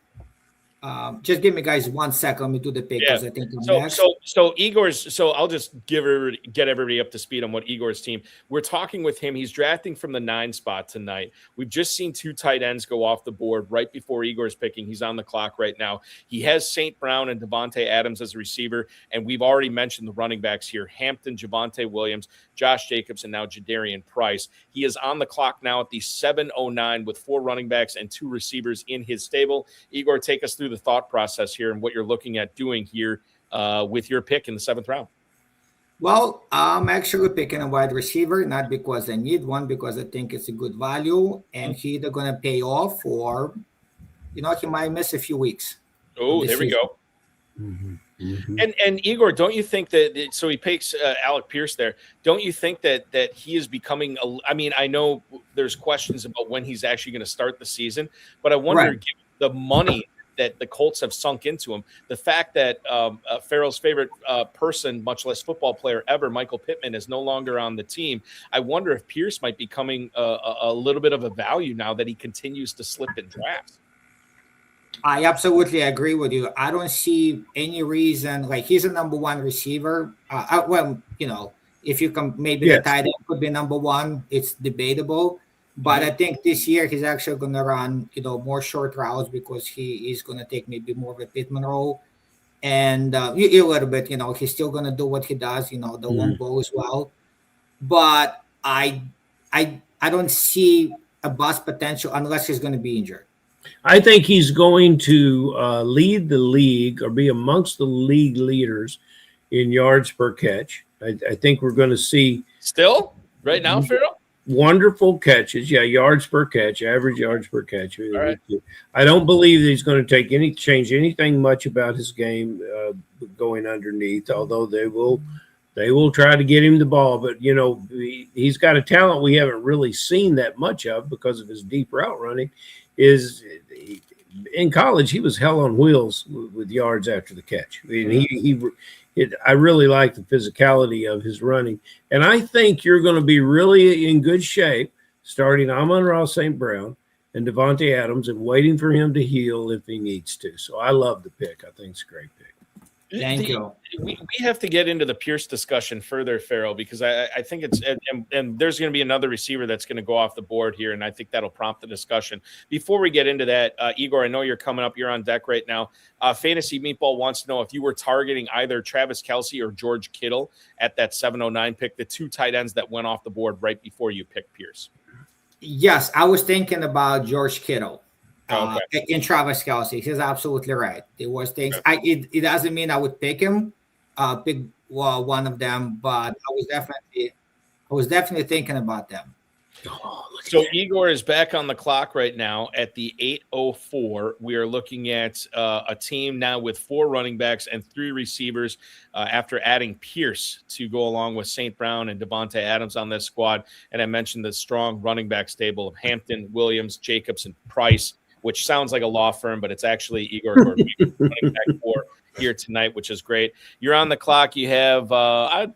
Just give me, guys, 1 second. Let me do the pick because I think I'm next. So Igor's. So I'll just get everybody up to speed on what Igor's team. We're talking with him. He's drafting from the 9 spot tonight. We've just seen 2 tight ends go off the board right before Igor's picking. He's on the clock right now. He has St. Brown and Devontae Adams as a receiver, and we've already mentioned the running backs here: Hampton, Javonte Williams, Josh Jacobs, and now Jadarian Price. He is on the clock now at the 7:09 with 4 running backs and 2 receivers in his stable. Igor, take us through the thought process here and what you're looking at doing here with your pick in the 7th round. Well, I'm actually picking a wide receiver, not because I need one, because I think it's a good value, and he either going to pay off or, he might miss a few weeks. Oh, there we go. And Igor, don't you think that? So he picks Alec Pierce there. Don't you think that he is becoming? I know there's questions about when he's actually going to start the season, but I wonder, given the money that the Colts have sunk into him, the fact that Ferrell's favorite person, much less football player ever, Michael Pittman, is no longer on the team. I wonder if Pierce might be becoming a little bit of a value now that he continues to slip in drafts. I absolutely agree with you. I don't see any reason, he's a number 1 receiver. If you can, maybe the tight end could be number 1. It's debatable. But I think this year he's actually going to run, more short routes because he is going to take maybe more of a Pittman role. And a little bit, he's still going to do what he does, the long ball as well. But I don't see a bust potential unless he's going to be injured. I think he's going to lead the league or be amongst the league leaders in yards per catch. I think we're going to see still right now, Ferrell. Wonderful catches, yards per catch, average yards per catch. All right. I don't believe that he's going to change anything much about his game going underneath. Although they will They will try to get him the ball, but he's got a talent we haven't really seen that much of because of his deep route running. In college, he was hell on wheels with yards after the catch. I mean, I really like the physicality of his running, and I think you're going to be really in good shape starting Amon-Ra St. Brown and Devontae Adams and waiting for him to heal if he needs to. So I love the pick. I think it's a great pick. Thank you. We have to get into the Pierce discussion further, Ferrell, because I think it's and there's going to be another receiver that's going to go off the board here, and I think that'll prompt the discussion. Before we get into that, Igor, I know you're coming up. You're on deck right now. Fantasy Meatball wants to know if you were targeting either Travis Kelce or George Kittle at that 709 pick, the two tight ends that went off the board right before you picked Pierce. Yes, I was thinking about George Kittle. Okay. In Travis Kelce, he's absolutely right. There was things. It doesn't mean I would pick him, one of them, but I was definitely thinking about them. So Igor is back on the clock right now at the 8:04. We are looking at a team now with 4 running backs and 3 receivers after adding Pierce to go along with St. Brown and Devontae Adams on this squad. And I mentioned the strong running back stable of Hampton, Williams, Jacobs, and Price, which sounds like a law firm, but it's actually Igor running back 4 here tonight, which is great. You're on the clock. You have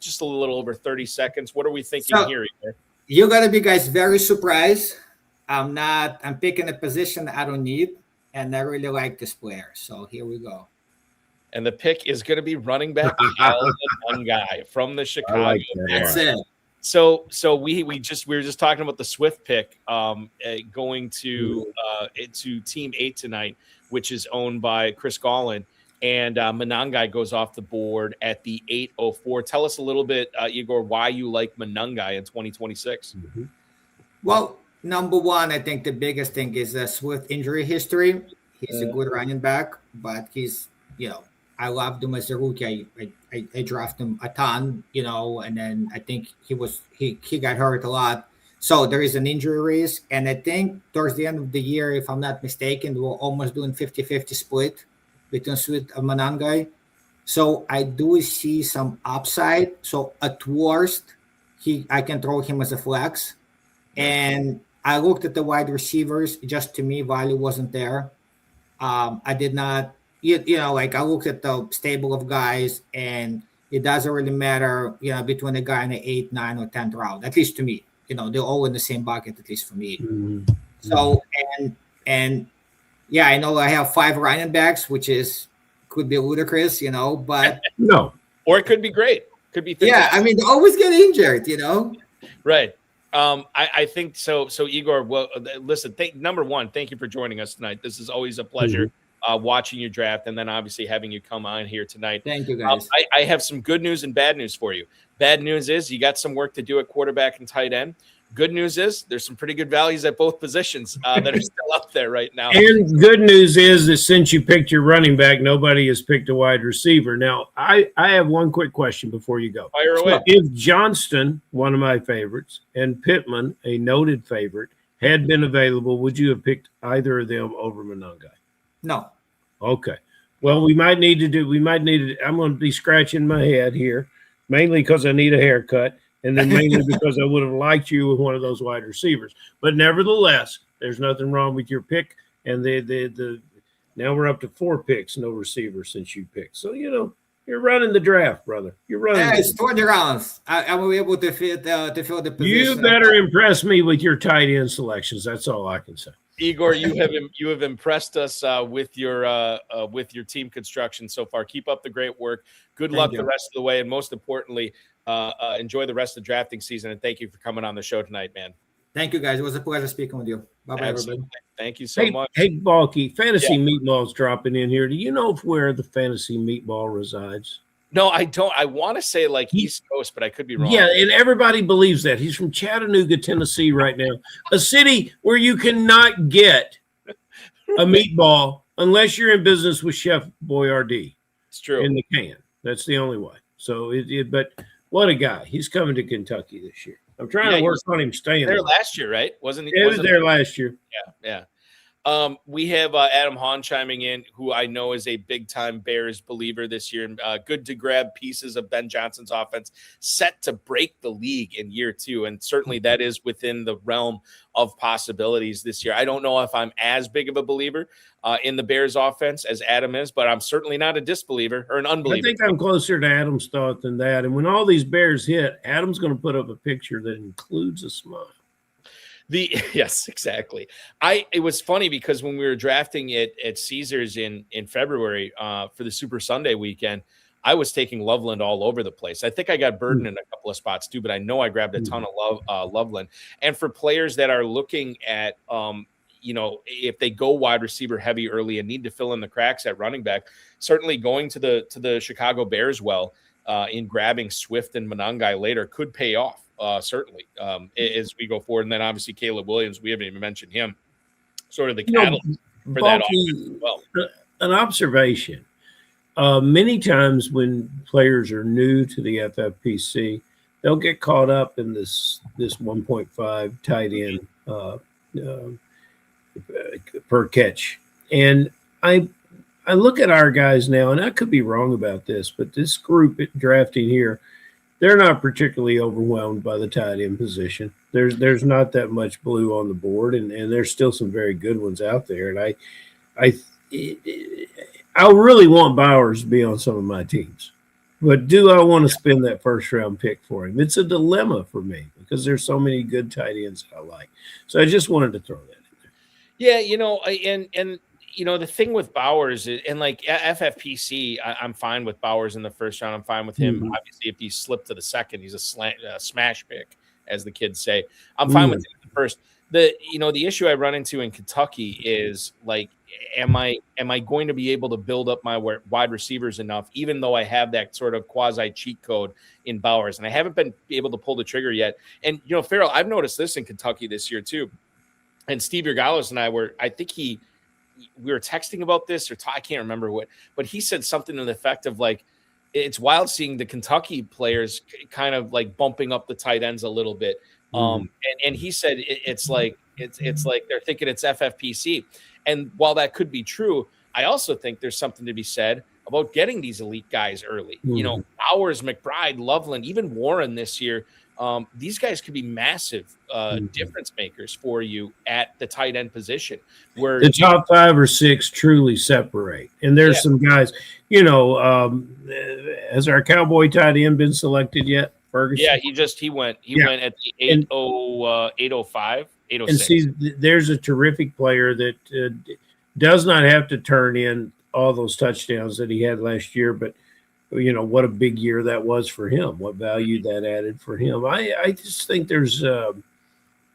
just a little over 30 seconds. What are we thinking here, Igor? You're going to be guys very surprised. I'm picking a position I don't need, and I really like this player. So here we go. And the pick is going to be running back one guy from the Chicago. That's it. So we were just talking about the Swift pick going to Team 8 tonight, which is owned by Chris Gollin, and Monangai goes off the board at the 8:04. Tell us a little bit, Igor, why you like Monangai in 2026. Mm-hmm. Well, number one, I think the biggest thing is Swift injury history. He's a good running back, but he's I loved him as a rookie. I drafted him a ton, and then I think he got hurt a lot. So there is an injury risk. And I think towards the end of the year, if I'm not mistaken, we're almost doing 50-50 split between Swift and Monangai. So I do see some upside. So at worst, I can throw him as a flex. And I looked at the wide receivers. Just to me, value wasn't there. I did not. I looked at the stable of guys, and it doesn't really matter, between a guy in the 8th, 9th, or 10th round. At least to me, they're all in the same bucket. At least for me. Mm-hmm. So and I know I have 5 running backs, which could be ludicrous, but no, or it could be great. Could be. Yeah, I mean, they always get injured, Right. I think so. So Igor, well, listen. Number one, thank you for joining us tonight. This is always a pleasure. Mm-hmm. Watching your draft, and then obviously having you come on here tonight. Thank you, guys. I have some good news and bad news for you. Bad news is you got some work to do at quarterback and tight end. Good news is there's some pretty good values at both positions that are still up there right now. And good news is that since you picked your running back, nobody has picked a wide receiver. Now, I have one quick question before you go. Fire away. If Johnston, one of my favorites, and Pittman, a noted favorite, had been available, would you have picked either of them over Monangai? No. Okay. Well, I'm going to be scratching my head here, mainly because I need a haircut, and then mainly because I would have liked you with one of those wide receivers. But nevertheless, there's nothing wrong with your pick. And now we're up to 4 picks, no receivers since you picked. So, you're running the draft, brother. You're running. Yeah, it's 20 rounds. I will be able to fill the position. You better impress me with your tight end selections. That's all I can say. Igor, you have impressed us with your team construction so far. Keep up the great work. Good luck the rest of the way, and most importantly, enjoy the rest of the drafting season. And thank you for coming on the show tonight, man. Thank you, guys. It was a pleasure speaking with you. Bye-bye, everybody. Thank you so much. Hey, Balky, Fantasy Meatball's dropping in here. Do you know where the Fantasy Meatball resides? No, I don't. I want to say like East Coast, but I could be wrong. Yeah, and everybody believes that. He's from Chattanooga, Tennessee right now, a city where you cannot get a meatball unless you're in business with Chef Boyardee. It's true. In the can. That's the only way. So, but what a guy. He's coming to Kentucky this year. I'm trying to work on him staying there last year, right? Wasn't he? He was there last year. Yeah. We have Adam Hahn chiming in, who I know is a big-time Bears believer this year. Good to grab pieces of Ben Johnson's offense, set to break the league in year 2, and certainly that is within the realm of possibilities this year. I don't know if I'm as big of a believer in the Bears offense as Adam is, but I'm certainly not a disbeliever or an unbeliever. I think I'm closer to Adam's thought than that. And when all these Bears hit, Adam's going to put up a picture that includes a smile. Yes, exactly. It was funny because when we were drafting it at Caesars in February for the Super Sunday weekend, I was taking Loveland all over the place. I think I got Burden in a couple of spots too, but I know I grabbed a ton of Loveland. And for players that are looking at, if they go wide receiver heavy early and need to fill in the cracks at running back, certainly going to the Chicago Bears in grabbing Swift and Monangai later could pay off. Certainly, as we go forward. And then obviously Caleb Williams, we haven't even mentioned him, sort of the catalyst for that offense as well. An observation. Many times when players are new to the FFPC, they'll get caught up in this 1.5 tight end per catch. And I look at our guys now, and I could be wrong about this, but this group drafting here, they're not particularly overwhelmed by the tight end position. There's not that much blue on the board, and there's still some very good ones out there. And I really want Bowers to be on some of my teams, but do I want to spend that first round pick for him? It's a dilemma for me because there's so many good tight ends I like. So I just wanted to throw that in there. Yeah, and the thing with Bowers is, and like FFPC, I'm fine with Bowers in the first round. I'm fine with him. Obviously, if he slipped to the second, he's a smash pick, as the kids say. I'm fine with him in the first. The issue I run into in Kentucky is like, am I going to be able to build up my wide receivers enough, even though I have that sort of quasi cheat code in Bowers, and I haven't been able to pull the trigger yet. And Ferrell, I've noticed this in Kentucky this year too. And Steve Yergalos and I were texting about this, or I can't remember what, but he said something to the effect of like, it's wild seeing the Kentucky players kind of like bumping up the tight ends a little bit. And he said it's like they're thinking it's FFPC. And while that could be true, I also think there's something to be said about getting these elite guys early. Bowers, McBride, Loveland, even Warren this year. These guys could be massive difference makers for you at the tight end position. Where the top 5 or 6 truly separate. And there's some guys, has our Cowboy tight end been selected yet, Ferguson? Yeah, he went at the 805, 806. And see, there's a terrific player that does not have to turn in all those touchdowns that he had last year, but what a big year that was for him, what value that added for him. I just think there's a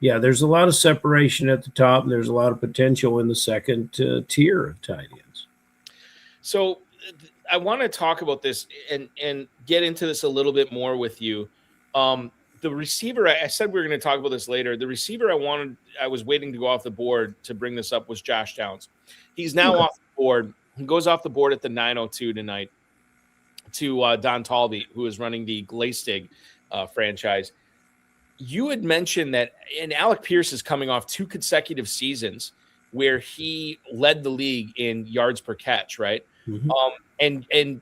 lot of separation at the top, and there's a lot of potential in the second tier of tight ends. So I want to talk about this and get into this a little bit more with you. The receiver, I said we were going to talk about this later. The receiver I was waiting to go off the board to bring this up was Josh Downs. He's now off the board. He goes off the board at the 9:02 tonight to Don Talby, who is running the Glaystig franchise. You had mentioned that, and Alec Pierce is coming off 2 consecutive seasons where he led the league in yards per catch, right? I'm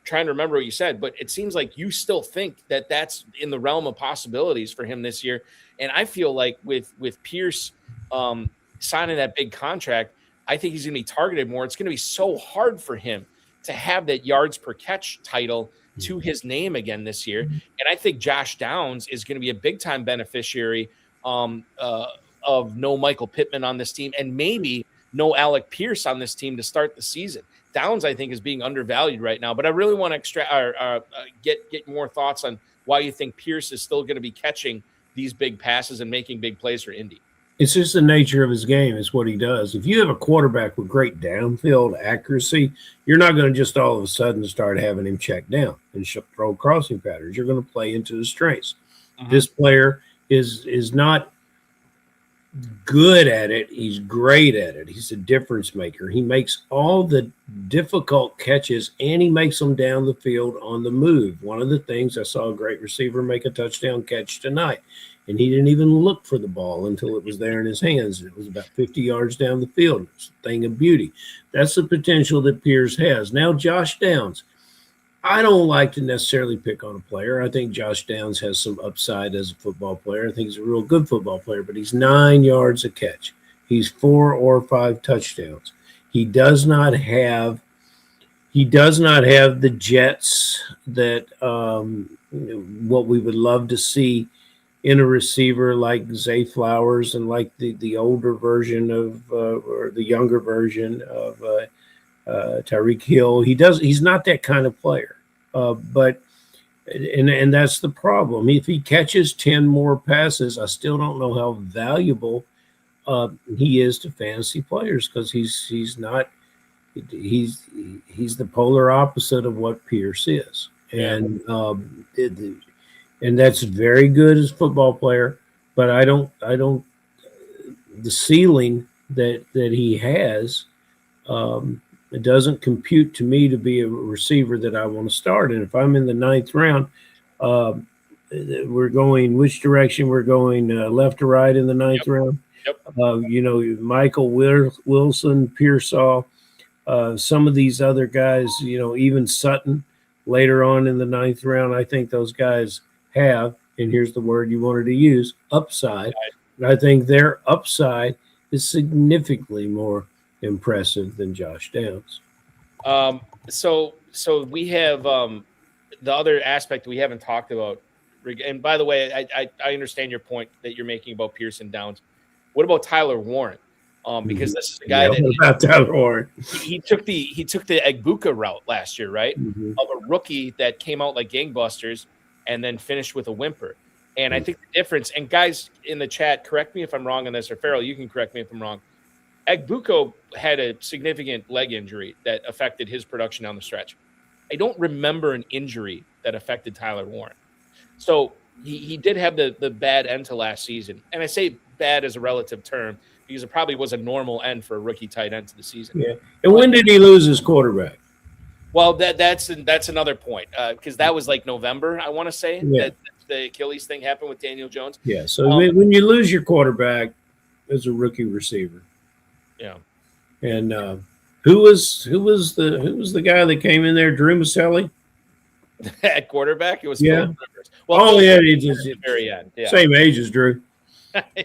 trying to remember what you said, but it seems like you still think that that's in the realm of possibilities for him this year. And I feel like with Pierce signing that big contract, I think he's going to be targeted more. It's going to be so hard for him to have that yards per catch title to his name again this year. And I think Josh Downs is going to be a big time beneficiary of no Michael Pittman on this team, and maybe no Alec Pierce on this team to start the season. Downs, I think, is being undervalued right now, but I really want to get more thoughts on why you think Pierce is still going to be catching these big passes and making big plays for Indy. It's just the nature of his game. It's what he does. If you have a quarterback with great downfield accuracy, you're not going to just all of a sudden start having him check down and throw crossing patterns. You're going to play into his strengths. This player is not good at it. He's great at it. He's a difference maker. He makes all the difficult catches, and he makes them down the field on the move. One of the things, I saw a great receiver make a touchdown catch tonight. and he didn't even look for the ball until it was there in his hands. It was about 50 yards down the field. It was a thing of beauty. That's the potential that Pierce has. Now, Josh Downs. I don't like to necessarily pick on a player. I think Josh Downs has some upside as a football player. I think he's a real good football player, but he's 9 yards a catch. He's 4 or 5 touchdowns. He does not have the jets that what we would love to see in a receiver like Zay Flowers and like the older version of or the younger version of Tyreek Hill. He's not that kind of player, but that's the problem. If he catches 10 more passes, I still don't know how valuable he is to fantasy players, because he's the polar opposite of what Pierce is, and that's very good as a football player. But I don't the ceiling that he has. It doesn't compute to me to be a receiver that I want to start. And if I'm in the 9th round, we're going which direction? We're going left to right in the 9th round. Yep. Michael Wilson, Pearsall, some of these other guys, even Sutton later on in the 9th round. I think those guys have, and here's the word you wanted to use, upside. And I think their upside is significantly more impressive than Josh Downs. So we have the other aspect we haven't talked about. And by the way, I understand your point that you're making about Pierce and Downs. What about Tyler Warren? Because this is a guy about Tyler Warren. He took the Egbuka route last year, right? Mm-hmm. Of a rookie that came out like gangbusters and then finished with a whimper. And I think the difference, and guys in the chat, correct me if I'm wrong on this, or Ferrell, you can correct me if I'm wrong. Egbuka had a significant leg injury that affected his production down the stretch. I don't remember an injury that affected Tyler Warren. So he did have the bad end to last season. And I say bad as a relative term because it probably was a normal end for a rookie tight end to the season. Yeah. And when did he lose his quarterback? Well, that's another point, because that was like November, I want to say, that the Achilles thing happened with Daniel Jones. Yeah, so when you lose your quarterback as a rookie receiver. Yeah. And who was the guy that came in there? Drew Maselli? At quarterback, it was Philip Rivers. Well, he just at the very end. Yeah. Same age as Drew.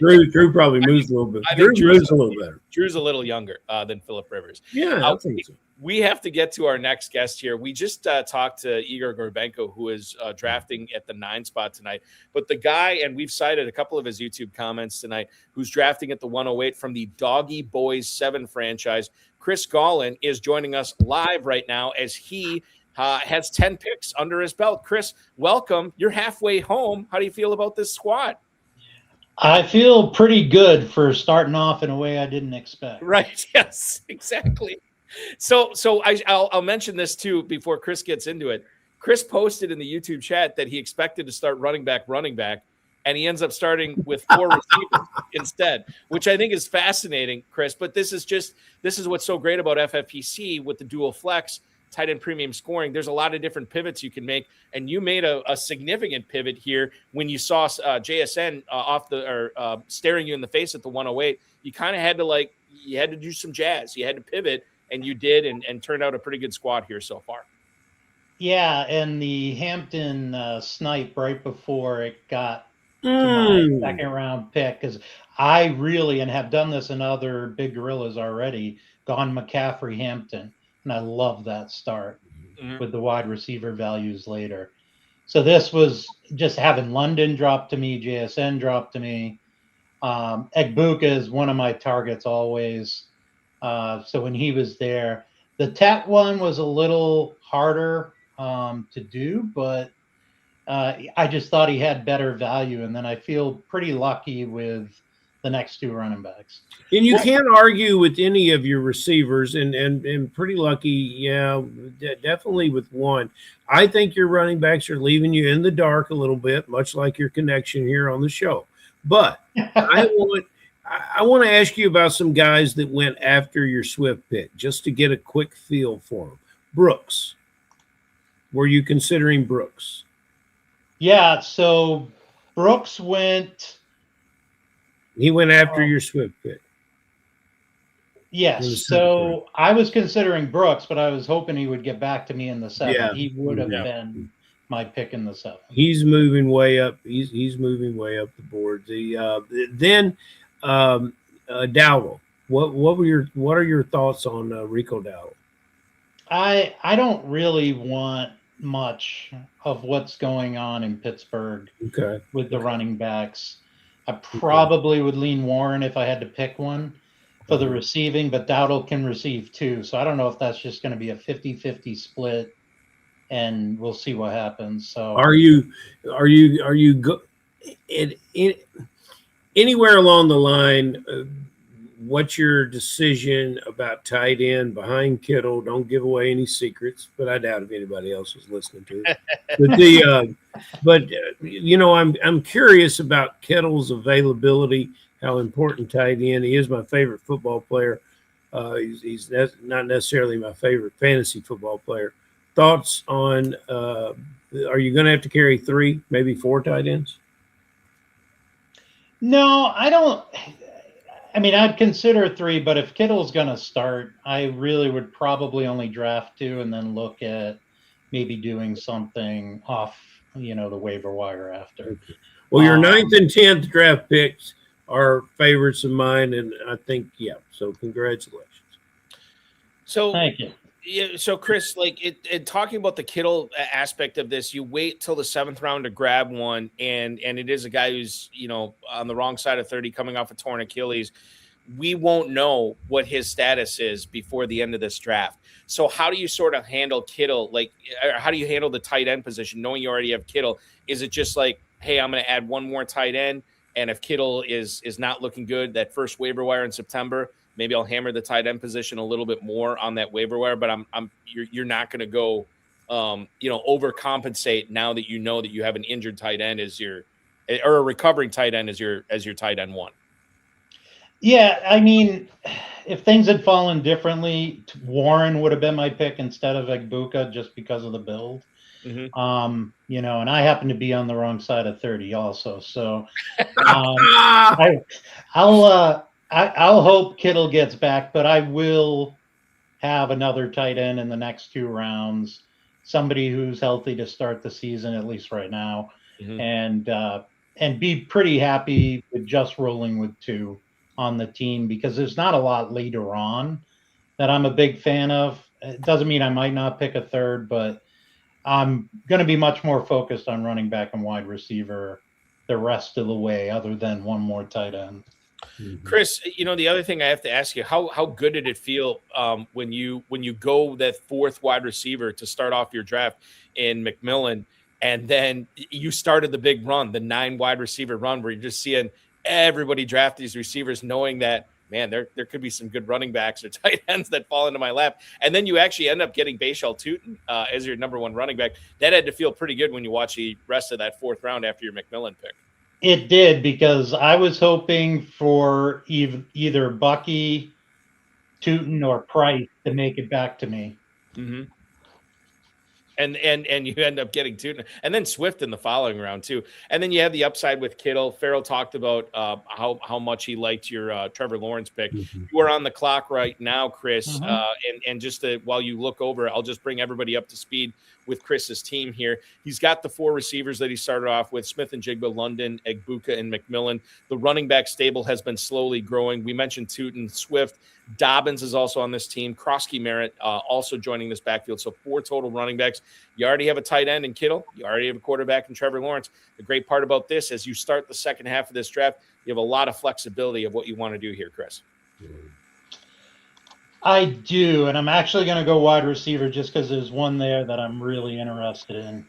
Drew probably moves a little bit. Drew moves a little better. Drew's a little younger than Philip Rivers. Yeah, I think so. We have to get to our next guest here. We just talked to Igor Gorbenko, who is drafting at the 9 spot tonight. But the guy, and we've cited a couple of his YouTube comments tonight, who's drafting at the 108 from the Doggy Boys 7 franchise, Chris Gollin, is joining us live right now as he has 10 picks under his belt. Chris, welcome. You're halfway home. How do you feel about this squad? I feel pretty good for starting off in a way I didn't expect. Right. Yes, exactly. So I'll mention this too before Chris gets into it. Chris posted in the YouTube chat that he expected to start running back, and he ends up starting with 4 receivers instead, which I think is fascinating, Chris. But this is what's so great about FFPC with the dual flex, tight end premium scoring. There's a lot of different pivots you can make, and you made a significant pivot here when you saw JSN staring you in the face at the 108. You kind of had to do some jazz. You had to pivot. And you did, and turned out a pretty good squad here so far. Yeah, and the Hampton snipe right before it got to my second round pick, because I really, and have done this in other big gorillas already, gone McCaffrey Hampton, and I love that start with the wide receiver values later. So this was just having London drop to me, JSN drop to me. Egbuka is one of my targets always. So when he was there, the Tet one was a little harder to do, but I just thought he had better value. And then I feel pretty lucky with the next 2 running backs. And you can't argue with any of your receivers, and pretty lucky, yeah, definitely with one. I think your running backs are leaving you in the dark a little bit, much like your connection here on the show. But I want to ask you about some guys that went after your Swift pick, just to get a quick feel for them. Brooks. Were you considering Brooks? Yeah, so Brooks went. He went after your Swift pick. Yes. So I was considering Brooks, but I was hoping he would get back to me in the 7th. Yeah. He would have been my pick in the 7th. He's moving way up. He's moving way up the board. Then Dowdle. What are your thoughts on Rico Dowdle? I don't really want much of what's going on in Pittsburgh with the running backs. I probably would lean Warren if I had to pick one for the receiving, but Dowdle can receive too. So I don't know if that's just going to be a 50-50 split, and we'll see what happens. So are you anywhere along the line? What's your decision about tight end behind Kittle? Don't give away any secrets, but I doubt if anybody else is listening to it. But I'm curious about Kittle's availability. How important tight end. He is my favorite football player. He's not necessarily my favorite fantasy football player. Thoughts on? Are you going to have to carry 3, maybe 4 tight ends? No, I don't. I mean, I'd consider 3, but if Kittle's going to start, I really would probably only draft 2 and then look at maybe doing something off, the waiver wire after. Well, your 9th and 10th draft picks are favorites of mine, and I think, so congratulations. So thank you. Yeah, so Chris, talking about the Kittle aspect of this, you wait till the 7th round to grab one, and it is a guy who's on the wrong side of 30, coming off a torn Achilles. We won't know what his status is before the end of this draft. So how do you sort of handle Kittle? How do you handle the tight end position, knowing you already have Kittle? Is it just like, hey, I'm going to add one more tight end, and if Kittle is not looking good, that first waiver wire in September, maybe I'll hammer the tight end position a little bit more on that waiver wire, but you're not going to go, overcompensate now that you know that you have an injured tight end or a recovering tight end as your tight end 1. Yeah, I mean, if things had fallen differently, Warren would have been my pick instead of Egbuka just because of the build. And I happen to be on the wrong side of 30 also. So I'll hope Kittle gets back, but I will have another tight end in the next 2 rounds, somebody who's healthy to start the season, at least right now, and be pretty happy with just rolling with 2 on the team, because there's not a lot later on that I'm a big fan of. It doesn't mean I might not pick a 3rd, but I'm going to be much more focused on running back and wide receiver the rest of the way, other than one more tight end. Chris, the other thing I have to ask you, how good did it feel when you go that 4th wide receiver to start off your draft in McMillan, and then you started the big run, the 9 wide receiver run, where you're just seeing everybody draft these receivers, knowing that, man, there could be some good running backs or tight ends that fall into my lap, and then you actually end up getting Bashal Tutin as your number 1 running back. That had to feel pretty good when you watch the rest of that 4th round after your McMillan pick. It did, because I was hoping for either Bucky, Tutin, or Price to make it back to me. Mm-hmm. And you end up getting Tutin, and then Swift in the following round too. And then you have the upside with Kittle. Ferrell talked about how much he liked your Trevor Lawrence pick. You are on the clock right now, Chris. And just while you look over, I'll just bring everybody up to speed with Chris's team here. He's got the 4 receivers that he started off with: Smith and Jigba, London, Egbuka, and McMillan. The running back stable has been slowly growing. We mentioned Tutin, Swift. Dobbins is also on this team. Krosky Merritt also joining this backfield. So 4 total running backs. You already have a tight end in Kittle. You already have a quarterback in Trevor Lawrence. The great part about this, as you start the second half of this draft, you have a lot of flexibility of what you want to do here, Chris. I do, and I'm actually going to go wide receiver just because there's one there that I'm really interested in.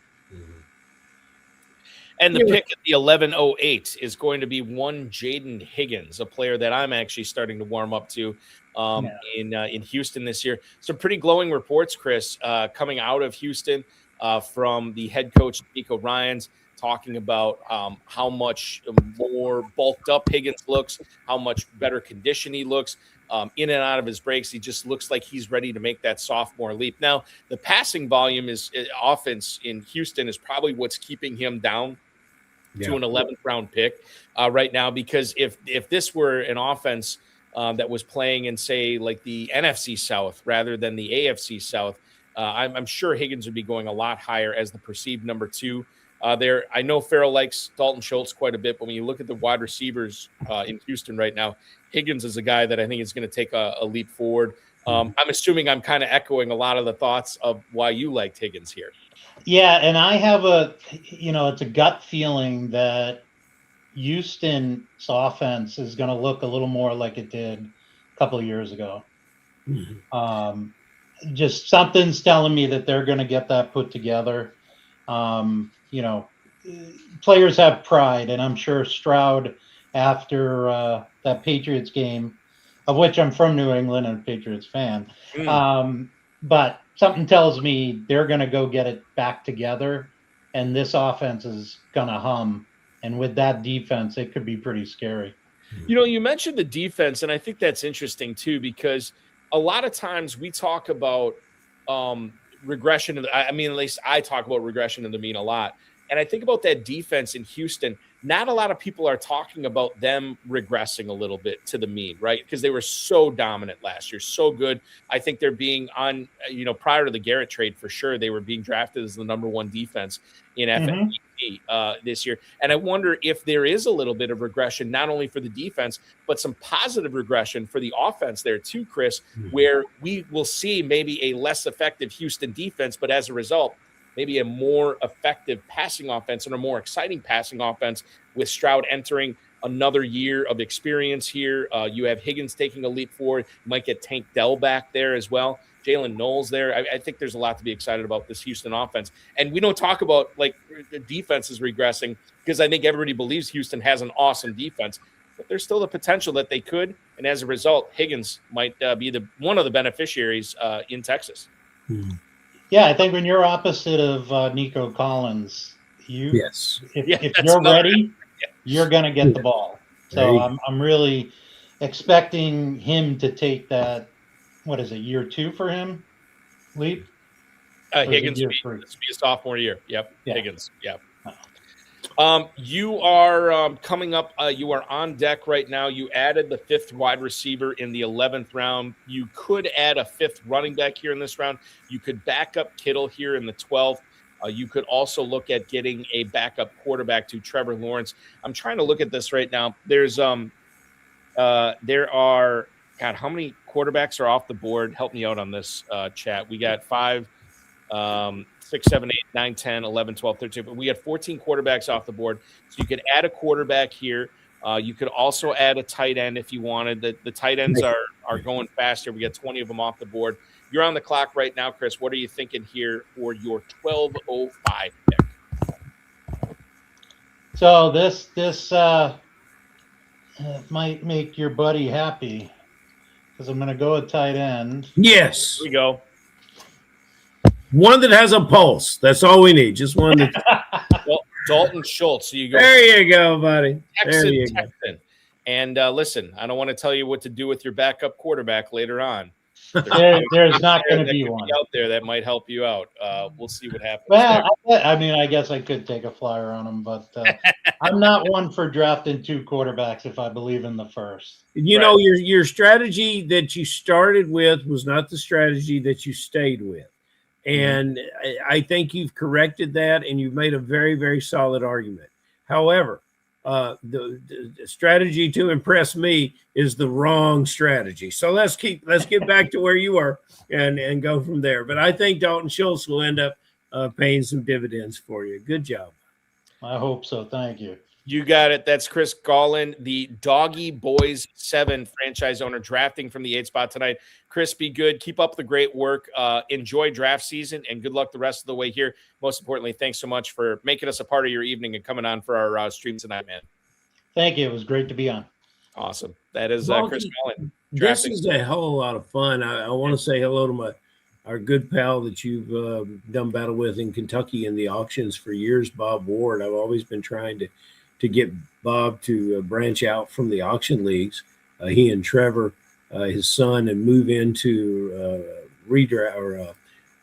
And the pick at the 11:08 is going to be one Jaden Higgins, a player that I'm actually starting to warm up to in Houston this year. Some pretty glowing reports, Chris, coming out of Houston from the head coach, Nico Ryans, talking about how much more bulked up Higgins looks, how much better condition he looks. In and out of his breaks, he just looks like he's ready to make that sophomore leap. Now, the passing volume offense in Houston is probably what's keeping him down to an 11th round pick right now, because if this were an offense that was playing in, say, like the NFC South rather than the AFC South, I'm sure Higgins would be going a lot higher as the perceived number 2 there. I know Ferrell likes Dalton Schultz quite a bit, but when you look at the wide receivers in Houston right now, Higgins is a guy that I think is going to take a leap forward. I'm assuming I'm kind of echoing a lot of the thoughts of why you liked Higgins here. Yeah, and I have it's a gut feeling that Houston's offense is going to look a little more like it did a couple of years ago. Just something's telling me that they're going to get that put together. Players have pride, and I'm sure Stroud, after that Patriots game, of which I'm from New England and a Patriots fan, but something tells me they're going to go get it back together, and this offense is going to hum. And with that defense, it could be pretty scary. You mentioned the defense, and I think that's interesting too, because a lot of times we talk about regression. At least I talk about regression in the mean a lot. And I think about that defense in Houston. Not a lot of people are talking about them regressing a little bit to the mean, right? Because they were so dominant last year, so good. I think they're being prior to the Garrett trade, for sure, they were being drafted as the number 1 defense in FFPC this year. And I wonder if there is a little bit of regression, not only for the defense, but some positive regression for the offense there too, Chris, where we will see maybe a less effective Houston defense, but as a result, maybe a more effective passing offense and a more exciting passing offense with Stroud entering another year of experience here. You have Higgins taking a leap forward. You might get Tank Dell back there as well. Jalen Knowles there. I think there's a lot to be excited about this Houston offense. And we don't talk about like the defense is regressing because I think everybody believes Houston has an awesome defense, but there's still the potential that they could. And as a result, Higgins might be one of the beneficiaries in Texas. Yeah, I think when you're opposite of Nico Collins, if you're ready, you're going to get the ball. So I'm really expecting him to take that. What is it, year 2 for him? Leap? Higgins will be a sophomore year. Yep. Yeah. Higgins. Yep. You are coming up. You are on deck right now. You added the 5th wide receiver in the 11th round. You could add a 5th running back here in this round. You could back up Kittle here in the 12th. You could also look at getting a backup quarterback to Trevor Lawrence. I'm trying to look at this right now. There's there are, God, how many quarterbacks are off the board? Help me out on this chat. We got 5, 6, 7, 8, 9, 10, 11, 12, 13. But we got 14 quarterbacks off the board. So you could add a quarterback here. You could also add a tight end if you wanted. The tight ends are going faster. We got 20 of them off the board. You're on the clock right now, Chris. What are you thinking here for your 12:05 pick? So this might make your buddy happy because I'm going to go a tight end. Yes. Here we go. One that has a pulse. That's all we need. Just one that. Well, Dalton Schultz. So you go. There you go, buddy. Texan. And listen, I don't want to tell you what to do with your backup quarterback later on. There's not going to be one out there that might help you out. We'll see what happens. Well, I guess I could take a flyer on him, but I'm not one for drafting 2 quarterbacks if I believe in the first. Your strategy that you started with was not the strategy that you stayed with. And I think you've corrected that, and you've made a very, very solid argument. However, the strategy to impress me is the wrong strategy. So let's get back to where you are and go from there. But I think Dalton Schultz will end up paying some dividends for you. Good job. I hope so. Thank you. You got it. That's Chris Gallin, the Doggy Boys 7 franchise owner, drafting from the 8 spot tonight. Chris, be good. Keep up the great work. Enjoy draft season, and good luck the rest of the way here. Most importantly, thanks so much for making us a part of your evening and coming on for our stream tonight, man. Thank you. It was great to be on. Awesome. That is Chris Gallin. This is a whole lot of fun. I want to say hello to our good pal that you've done battle with in Kentucky in the auctions for years, Bob Ward. I've always been trying to get Bob to branch out from the auction leagues. He and Trevor, his son, and move into redraft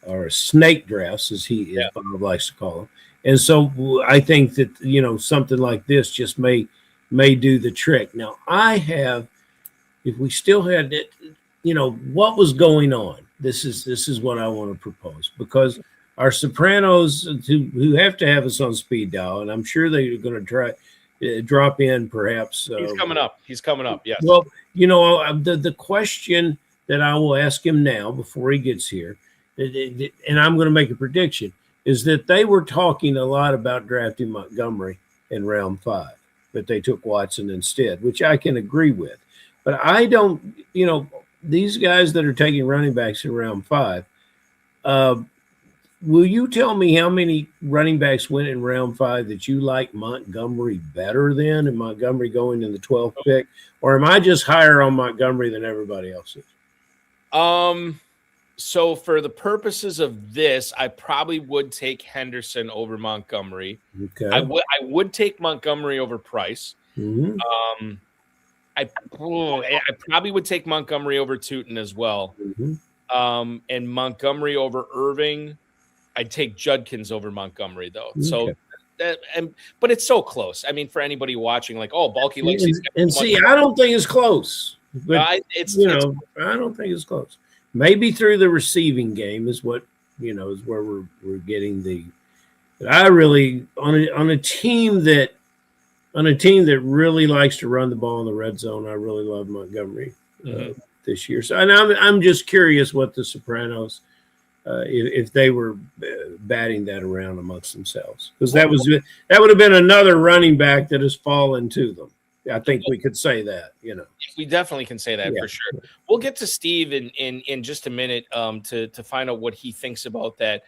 or snake drafts, as Bob likes to call them. And so I think that, something like this just may do the trick. Now, if we still had it, what was going on? This is what I want to propose, because our Sopranos who have to have us on speed dial, and I'm sure they're going to try drop in perhaps. He's coming up. Yes. Well, the question that I will ask him now before he gets here, and I'm going to make a prediction, is that they were talking a lot about drafting Montgomery in round 5, but they took Watson instead, which I can agree with. But I don't, these guys that are taking running backs in round 5, will you tell me how many running backs went in round 5 that you like Montgomery better than, and Montgomery going in the 12th pick? Or am I just higher on Montgomery than everybody else is? So for the purposes of this, I probably would take Henderson over Montgomery. Okay. I would take Montgomery over Price. Mm-hmm. I probably would take Montgomery over Tootin as well. Mm-hmm. And Montgomery over Irving. I'd take Judkins over Montgomery, though. Okay. So, but it's so close. I mean, for anybody watching, like, oh, Balky likes these guys. And see, I don't think it's close. But, I don't think it's close. Maybe through the receiving game is what, is where we're getting the. But I really on a team that really likes to run the ball in the red zone, I really love Montgomery this year. So, and I'm just curious what the Sopranos. If they were batting that around amongst themselves, because that would have been another running back that has fallen to them. I think we could say that, We definitely can say that for sure. We'll get to Steve in just a minute to find out what he thinks about that.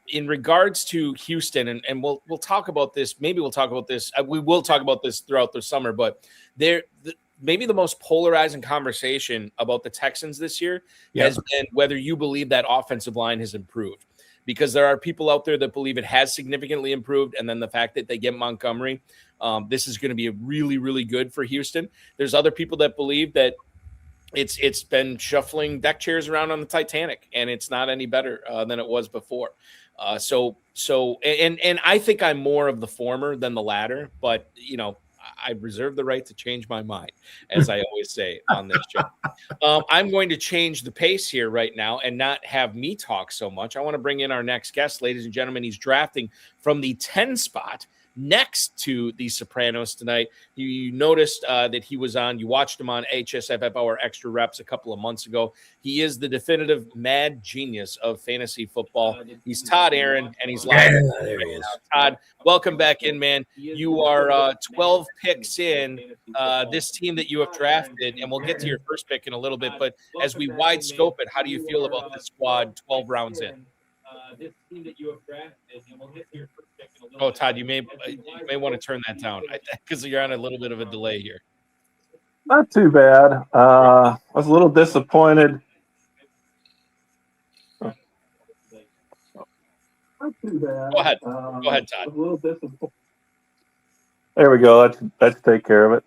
In regards to Houston, and we'll talk about this. Maybe we'll talk about this. We will talk about this throughout the summer, but maybe the most polarizing conversation about the Texans this year has been whether you believe that offensive line has improved, because there are people out there that believe it has significantly improved. And then the fact that they get Montgomery, this is going to be really, really good for Houston. There's other people that believe that it's been shuffling deck chairs around on the Titanic and it's not any better than it was before. So I think I'm more of the former than the latter, but I reserve the right to change my mind, as I always say on this show. I'm going to change the pace here right now and not have me talk so much. I want to bring in our next guest, ladies and gentlemen. He's drafting from the 10 spot next to the Sopranos tonight. You noticed that he was on, you watched him on HSFF Our Extra Reps a couple of months ago. He is the definitive mad genius of fantasy football. He's Todd Aaron, and he's live. There he is. Todd, welcome back in, man. You are 12 picks in this team that you have drafted, and we'll get to your first pick in a little bit. But as we wide scope it, how do you feel about this squad 12 rounds in? This team that you have drafted, and we'll get to your first pick in a little Oh, bit. Todd, you may want to turn that down because you're on a little bit of a delay here. Not too bad. I was a little disappointed. Not too bad. Go ahead. Go ahead, Todd. I was a little disappointed. There we go. Let's take care of it.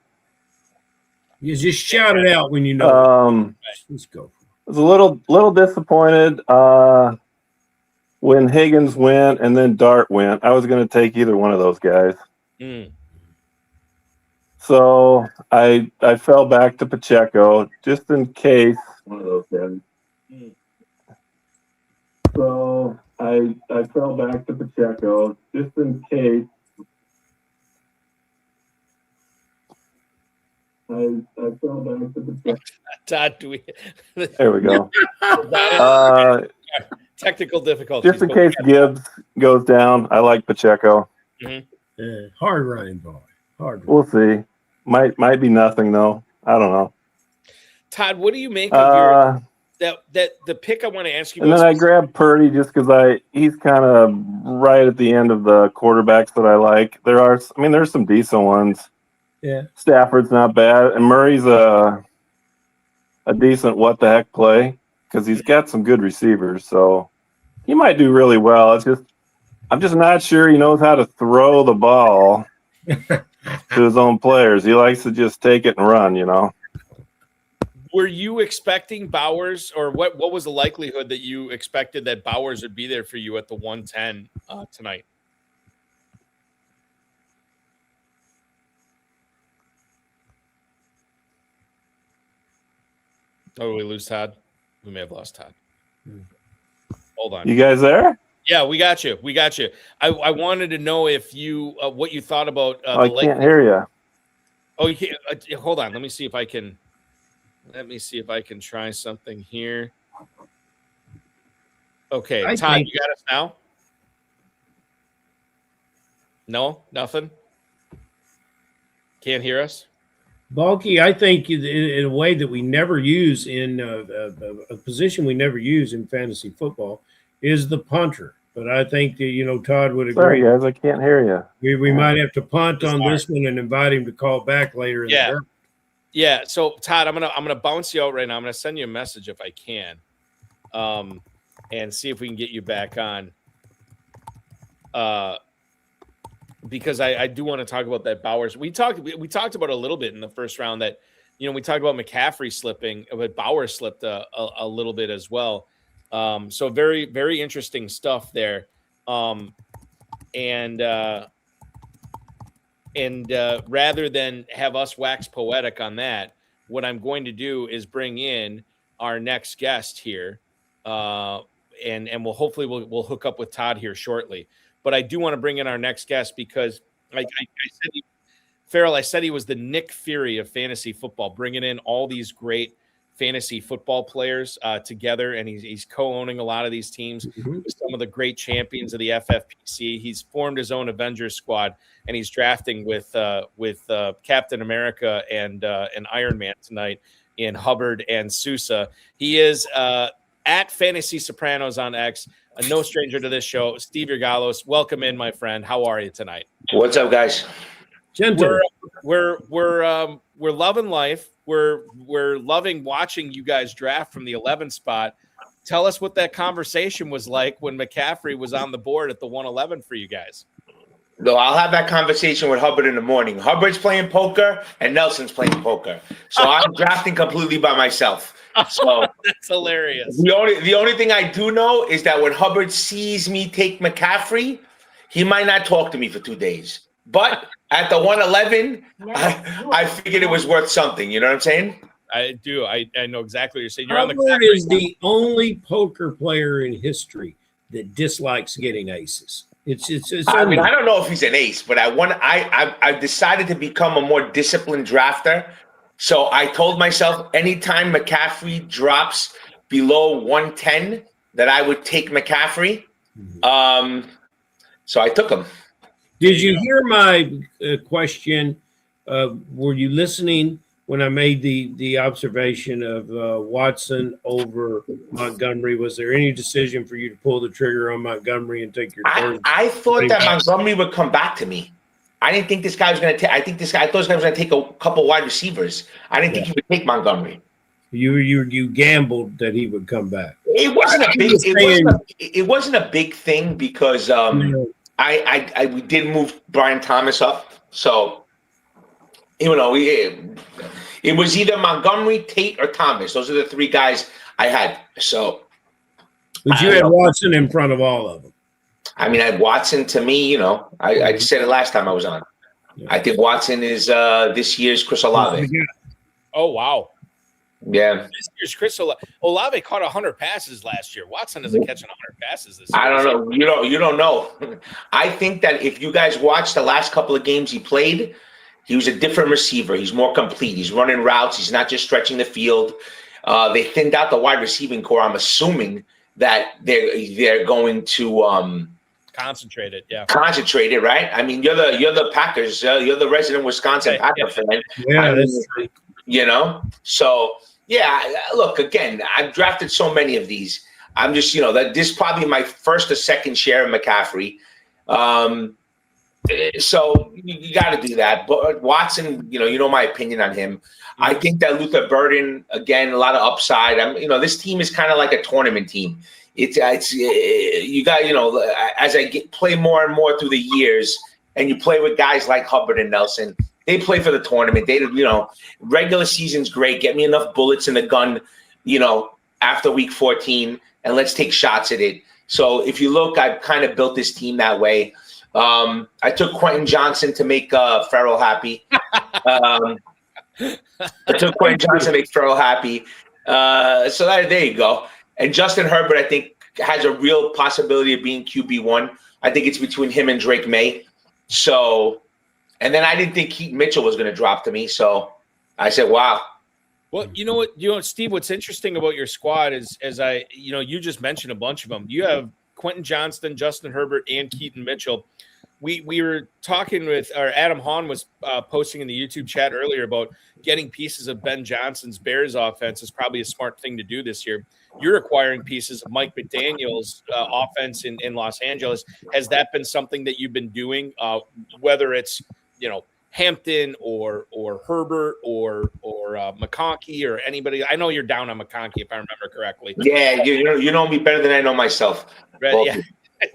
You just shout it out when you know. Let's go. I was a little disappointed when Higgins went and then Dart went. I was going to take either one of those guys. So I fell back to Pacheco just in case one of those guys. So I fell back to Pacheco just in case. I fell back to Pacheco. Todd, do we? There we go. Technical difficulties. Just in case Gibbs goes down, I like Pacheco. Hard running ball. Hard. We'll see. Might be nothing though. I don't know. Todd, what do you make of your that the pick I want to ask you? And then I grabbed Purdy just because he's kind of right at the end of the quarterbacks that I like. There's some decent ones. Yeah. Stafford's not bad, and Murray's a decent what the heck play because he's got some good receivers, so he might do really well. I'm just not sure he knows how to throw the ball to his own players. He likes to just take it and run, Were you expecting Bowers, or what was the likelihood that you expected that Bowers would be there for you at the 110 tonight? Oh, we lose Todd? We may have lost Todd. Hold on. You guys there? Yeah, we got you. We got you. I wanted to know if you what you thought about I can't hear you. Oh, you can't. Hold on. Let me see if I can try something here. Okay, Todd, you got us now? No, nothing. Can't hear us. Balky, I think in a way that we never use in a position we never use in fantasy football is the punter. But I think that, Todd would agree. Sorry, guys, I can't hear you. We might have to punt on this one and invite him to call back later in the draft. Yeah. So Todd, I'm gonna bounce you out right now. I'm gonna send you a message if I can, and see if we can get you back on. Because I do want to talk about that Bowers. We talked about a little bit in the first round that, we talked about McCaffrey slipping, but Bowers slipped a little bit as well. So very, very interesting stuff there. And rather than have us wax poetic on that, what I'm going to do is bring in our next guest here. And we'll hopefully hook up with Todd here shortly. But I do want to bring in our next guest because I said Ferrell, I said he was the Nick Fury of fantasy football, bringing in all these great fantasy football players together, and he's co-owning a lot of these teams with some of the great champions of the FFPC. He's formed his own Avengers squad, and he's drafting with Captain America and Iron Man tonight in Hubbard and Sousa. He is at Fantasy Sopranos on X, no stranger to this show. Steve Yergalos, welcome in, my friend. How are you tonight? What's up, guys? We're loving life. We're loving watching you guys draft from the 11th spot. Tell us what that conversation was like when McCaffrey was on the board at the 111 for you guys. No, I'll have that conversation with Hubbard in the morning. Hubbard's playing poker and Nelson's playing poker. So I'm drafting completely by myself. So that's hilarious. The only thing I do know is that when Hubbard sees me take McCaffrey, he might not talk to me for 2 days. But at the 111, I figured it was worth something. You know what I'm saying? I do. I know exactly what you're saying. Hubbard is the only poker player in history that dislikes getting aces. I mean, I don't know if he's an ace, but I've decided to become a more disciplined drafter. So I told myself anytime McCaffrey drops below 110 that I would take McCaffrey. So I took him. Did you hear my question? Were you listening when I made the observation of Watson over Montgomery? Was there any decision for you to pull the trigger on Montgomery and take your turn? I thought that Montgomery would come back to me. I didn't think this guy was going to take. I thought this guy was going to take a couple wide receivers. I didn't think he would take Montgomery. You gambled that he would come back. It wasn't a big. It wasn't a big thing because we did move Brian Thomas up, so it was either Montgomery, Tate, or Thomas. Those are the three guys I had. So, but you had Watson in front of all of them. I mean, I had Watson. To me, I just said it last time I was on. Yeah. I think Watson is this year's Chris Olave. Oh wow! Yeah, this year's Chris Olave caught 100 passes last year. Watson isn't catching 100 passes this year. I don't know. You don't know. I think that if you guys watched the last couple of games he played, he was a different receiver. He's more complete. He's running routes. He's not just stretching the field. They thinned out the wide receiving core. I'm assuming that they're going to concentrate it. Yeah, concentrate it. Right. I mean, you're the Packers. You're the resident Wisconsin Packer fan. Yeah, that's true. So yeah. Look, again, I've drafted so many of these. I'm just that this is probably my first or second share of McCaffrey. So you got to do that. But Watson, my opinion on him. I think that Luther Burden, again, a lot of upside. This team is kind of like a tournament team. It's you got as I play more and more through the years, and you play with guys like Hubbard and Nelson. They play for the tournament. They regular season's great. Get me enough bullets in the gun, after week 14, and let's take shots at it. So if you look, I've kind of built this team that way. I took Quentin Johnson to make Ferrell happy. I took Quentin Johnson to make Ferrell happy. So there you go. And Justin Herbert, I think, has a real possibility of being QB1. I think it's between him and Drake May. So, and then I didn't think Keaton Mitchell was going to drop to me. So I said, wow. Well, you know what, Steve, what's interesting about your squad is, you just mentioned a bunch of them. You have Quentin Johnston, Justin Herbert, and Keaton Mitchell. We were talking with, or Adam Hahn was posting in the YouTube chat earlier about getting pieces of Ben Johnson's Bears offense is probably a smart thing to do this year. You're acquiring pieces of Mike McDaniel's offense in Los Angeles. Has that been something that you've been doing, whether it's, Hampton or Herbert or McConkey or anybody? I know you're down on McConkey, if I remember correctly. Yeah, you know me better than I know myself. Right, yeah.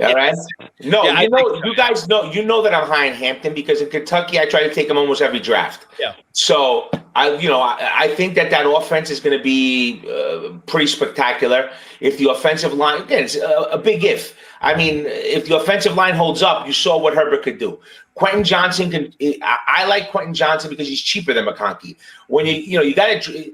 All right. No, Yeah, you guys know that I'm high in Hampton because in Kentucky I try to take him almost every draft. Yeah. So I think that offense is going to be pretty spectacular. If the offensive line, again, it's a big if. I mean, if the offensive line holds up, you saw what Herbert could do. Quentin Johnson can. I like Quentin Johnson because he's cheaper than McConkey. When you got to.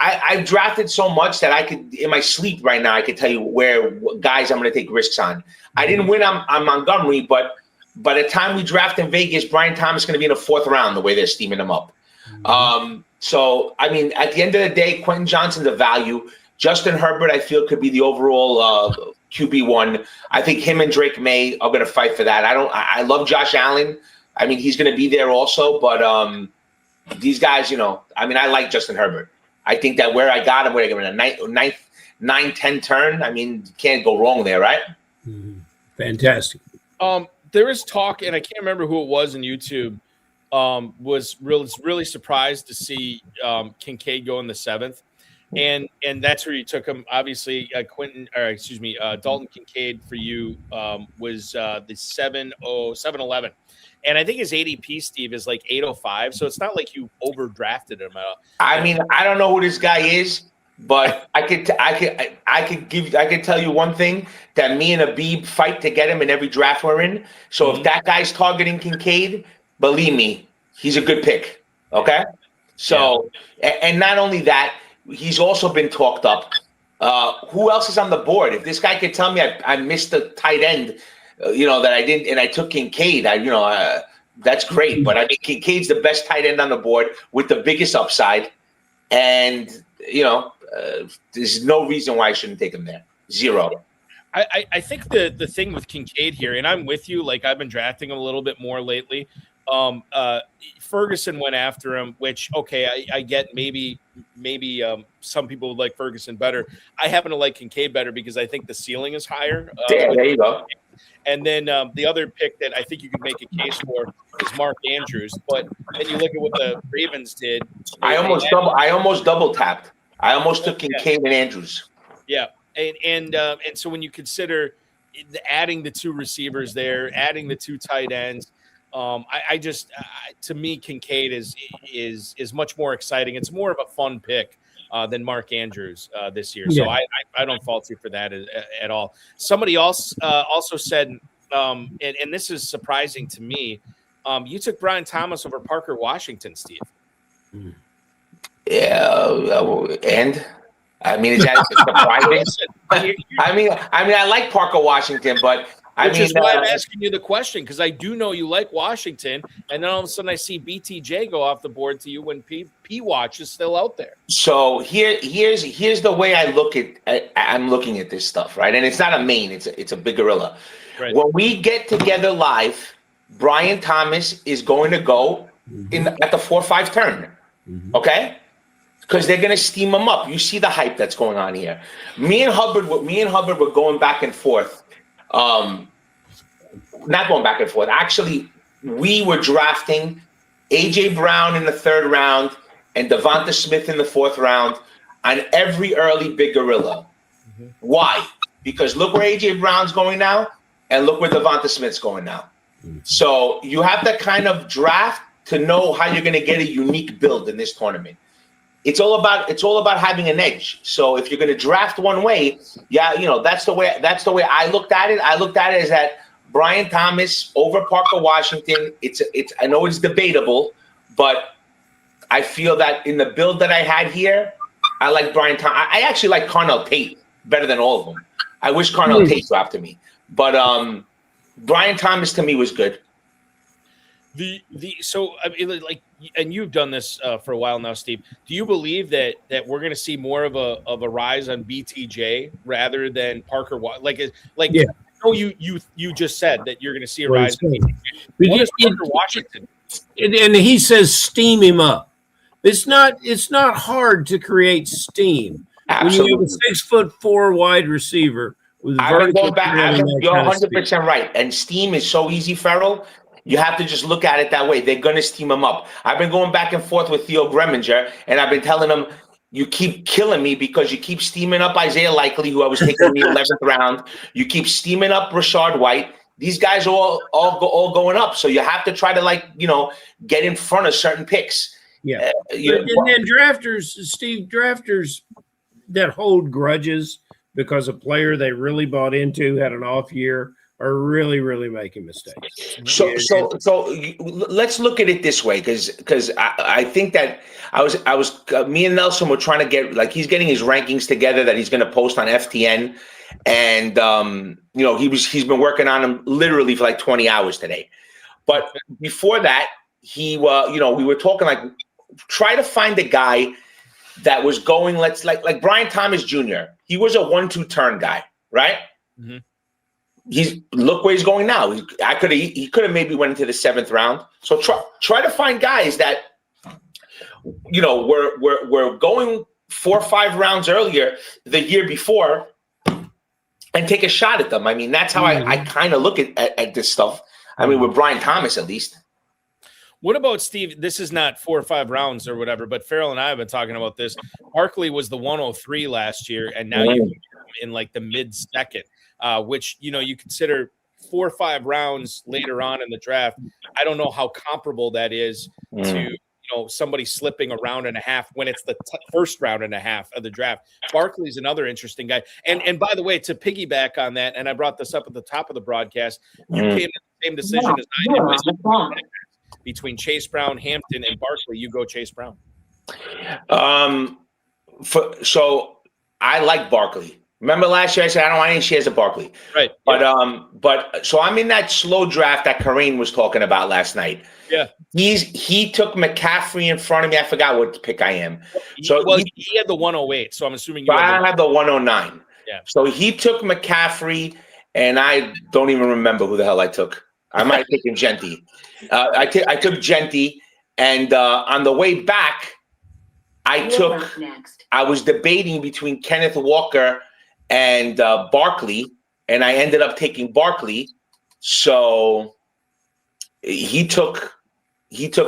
I've drafted so much that I could, in my sleep right now, I could tell you where guys I'm going to take risks on. I didn't win on Montgomery, but by the time we draft in Vegas, Brian Thomas is going to be in the 4th round the way they're steaming him up. So, I mean, at the end of the day, Quentin Johnson's a value. Justin Herbert, I feel, could be the overall QB1. I think him and Drake May are going to fight for that. I love Josh Allen. I mean, he's going to be there also, but these guys, I like Justin Herbert. I think that where I got him, where I give him a 9-10 turn, I mean, you can't go wrong there, right? Fantastic. There is talk, and I can't remember who it was on YouTube, was really surprised to see Kincaid go in the 7th. And that's where you took him. Obviously, Dalton Kincaid for you was the 711. And I think his ADP, Steve, is like 805. So it's not like you overdrafted him. I mean, I don't know who this guy is, but I could tell you one thing, that me and Abib fight to get him in every draft we're in. So if that guy's targeting Kincaid, believe me, he's a good pick. Okay. So, and not only that, he's also been talked up. Who else is on the board? If this guy could tell me I missed the tight end, that I didn't, and I took Kincaid, that's great. But I mean, Kincaid's the best tight end on the board with the biggest upside. And, there's no reason why I shouldn't take him there. Zero. I think the thing with Kincaid here, and I'm with you, like I've been drafting him a little bit more lately. Ferguson went after him, which, okay, I get maybe some people would like Ferguson better. I happen to like Kincaid better because I think the ceiling is higher. There you go. And then the other pick that I think you could make a case for is Mark Andrews. But then you look at what the Ravens did. I almost double tapped. I almost took Kincaid and Andrews. Yeah. And so when you consider adding the 2 receivers there, adding the 2 tight ends, to me, Kincaid is much more exciting. It's more of a fun pick than Mark Andrews this year. So I don't fault you for that at all. Somebody else also said, and this is surprising to me, you took Brian Thomas over Parker Washington, Steve. Yeah, and I mean, is that surprising? I like Parker Washington, but Which is why I'm asking you the question, because I do know you like Washington, and then all of a sudden I see BTJ go off the board to you when P-Watch is still out there. So here's the way I look at I'm looking at this stuff, right? And it's not a main, it's a big gorilla. Right. When we get together live, Brian Thomas is going to go at the 4-5 turn, okay? Because they're gonna steam him up. You see the hype that's going on here. Me and Hubbard were going back and forth. Not going back and forth. Actually, we were drafting A.J. Brown in the 3rd round and Devonta Smith in the 4th round on every early big gorilla. Why? Because look where A.J. Brown's going now, and look where Devonta Smith's going now. So you have to kind of draft to know how you're going to get a unique build in this tournament. It's all about having an edge. So if you're going to draft one way, that's the way I looked at it. I looked at it as that Brian Thomas over Parker Washington. I know it's debatable, but I feel that in the build that I had here, I like Brian Thomas. I actually like Carnell Tate better than all of them. I wish Carnell Tate drafted me, but Brian Thomas to me was good. So I mean, like, and you've done this for a while now, Steve. Do you believe that we're going to see more of a rise on BTJ rather than Parker? Yeah. I know you just said that you're going to see a rise. What is Parker Washington? And he says steam him up. It's not hard to create steam. Absolutely. When you have a 6'4" wide receiver with vertical, you're 100% right. And steam is so easy, Ferrell. You have to just look at it that way. They're going to steam him up. I've been going back and forth with Theo Greminger, and I've been telling him, you keep killing me because you keep steaming up Isaiah Likely, who I was taking in the 11th round. You keep steaming up Rashard White. These guys are all going up. So you have to try to, get in front of certain picks. Yeah. And then drafters that hold grudges because a player they really bought into had an off year are really, really making mistakes. So let's look at it this way, because I think that me and Nelson were trying to get, he's getting his rankings together that he's going to post on FTN, and he's been working on them literally for 20 hours today. But before that, we were talking try to find a guy that was going like Brian Thomas Jr. He was a 1-2 turn guy, right? Mm-hmm. Look where he's going now. He could have maybe went into the 7th round. So try to find guys that we're going 4 or 5 rounds earlier the year before and take a shot at them. I mean, that's how I kind of look at this stuff. I mean, with Brian Thomas at least. What about Steve? This is not 4 or 5 rounds or whatever, but Ferrell and I have been talking about this. Barkley was the 103 last year, and now you in the mid-second, which you consider 4 or 5 rounds later on in the draft. I don't know how comparable that is to somebody slipping a round and a half when it's the first round and a half of the draft. Barkley's another interesting guy, and by the way, to piggyback on that, and I brought this up at the top of the broadcast, you came to the same decision as I did. Between Chase Brown, Hampton, and Barkley, you go Chase Brown. So I like Barkley. Remember last year I said I don't want any shares of Barkley. Right. But so I'm in that slow draft that Kareem was talking about last night. Yeah. He took McCaffrey in front of me. I forgot what pick I am. So he had the 108. So I'm assuming I had the 109. Yeah. So he took McCaffrey, and I don't even remember who the hell I took. I might have taken Genty. I took Genty, and on the way back, I was debating between Kenneth Walker and Barkley, and I ended up taking Barkley. So he took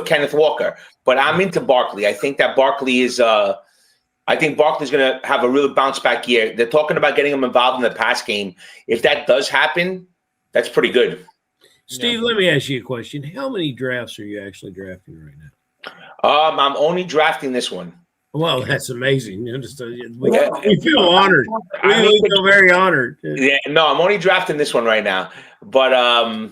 Kenneth Walker, but I'm into Barkley. I think that Barkley is. I think Barkley's going to have a real bounce back year. They're talking about getting him involved in the pass game. If that does happen, that's pretty good. Steve, let me ask you a question. How many drafts are you actually drafting right now? I'm only drafting this one. Well, that's amazing. We feel honored. We feel very honored. Yeah, no, I'm only drafting this one right now. But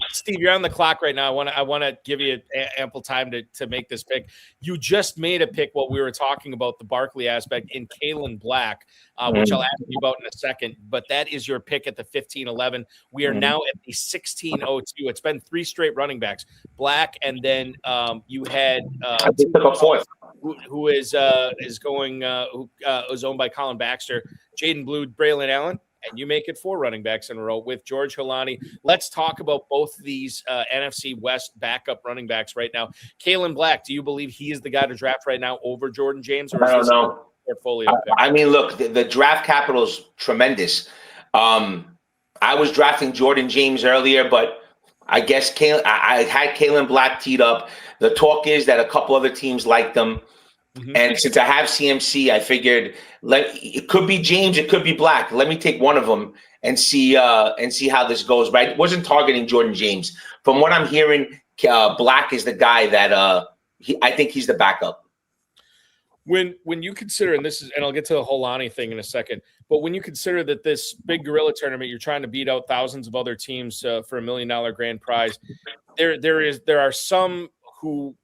Steve, you're on the clock right now. I want to give you ample time to make this pick. You just made a pick while we were talking about the Barkley aspect in Kalen Black, which I'll ask you about in a second. But that is your pick at the 15-11. We are now at the 16-02. It's been 3 straight running backs, Black, and then you had who is owned by Colin Baxter, Jaden Blue, Braylon Allen. And you make it 4 running backs in a row with George Holani. Let's talk about both these NFC West backup running backs right now. Kalen Black, do you believe he is the guy to draft right now over Jordan James? Or I don't know. Portfolio pick? I mean, look, the draft capital is tremendous. I was drafting Jordan James earlier, but I guess I had Kalen Black teed up. The talk is that a couple other teams liked them. Mm-hmm. And since I have CMC, I figured it could be James, it could be Black. Let me take one of them and see how this goes. But I wasn't targeting Jordan James. From what I'm hearing, Black is the guy that I think he's the backup. When you consider, and I'll get to the Holani thing in a second, but when you consider that this big gorilla tournament, you're trying to beat out thousands of other teams for $1 million grand prize. There are some who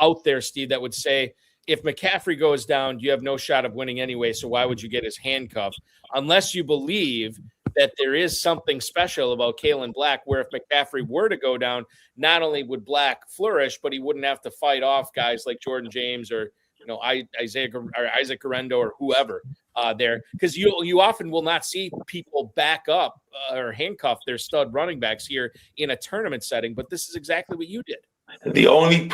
out there, Steve, that would say, if McCaffrey goes down, you have no shot of winning anyway. So why would you get his handcuff? Unless you believe that there is something special about Kalen Black, where if McCaffrey were to go down, not only would Black flourish, but he wouldn't have to fight off guys like Jordan James or Isaac Garendo or whoever there, because you often will not see people back up or handcuff their stud running backs here in a tournament setting. But this is exactly what you did. The only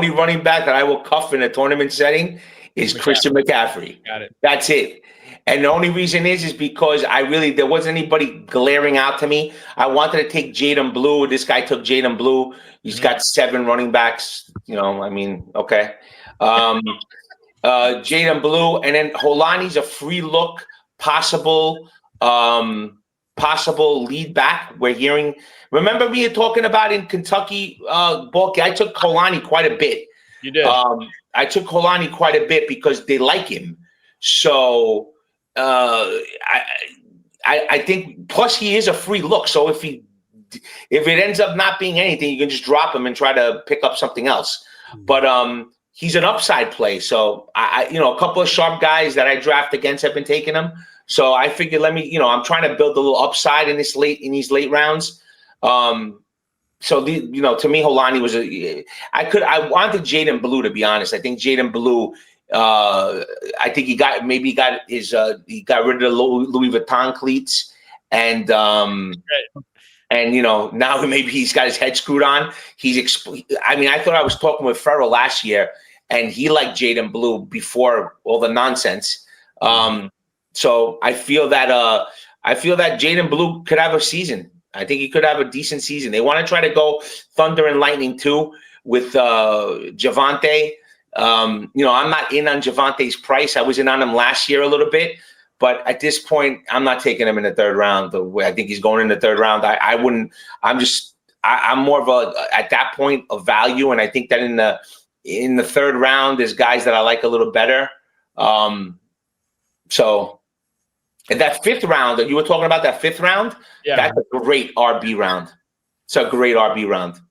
running back that I will cuff in a tournament setting is Christian McCaffrey. Got it. That's it. And the only reason is because there wasn't anybody glaring out to me. I wanted to take Jaden Blue. This guy took Jaden Blue. He's got 7 running backs. Okay. Jaden Blue, and then Holani's a free look, possible lead back. We're hearing. Remember me talking about in Kentucky, Balky? I took Holani quite a bit. You did. I took Holani quite a bit because they like him. So I think. Plus, he is a free look. So if it ends up not being anything, you can just drop him and try to pick up something else. But he's an upside play. So a couple of sharp guys that I draft against have been taking him. So I figured, I'm trying to build a little upside in these late rounds. To me, Holani was I wanted Jaden Blue, to be honest. I think Jaden Blue, I think he got rid of the Louis Vuitton cleats and now maybe he's got his head screwed on. I thought I was talking with Ferrell last year, and he liked Jaden Blue before all the nonsense. So I feel that Jaden Blue could have a season. I think he could have a decent season. They want to try to go Thunder and Lightning too with Javonte. I'm not in on Javante's price. I was in on him last year a little bit. But at this point, I'm not taking him in the third round. The way I think he's going in the third round, I wouldn't. I'm more of at that point of value, and I think that in the third round, there's guys that I like a little better. So, in that fifth round that you were talking about, that fifth round, that's a great RB round. It's a great RB round.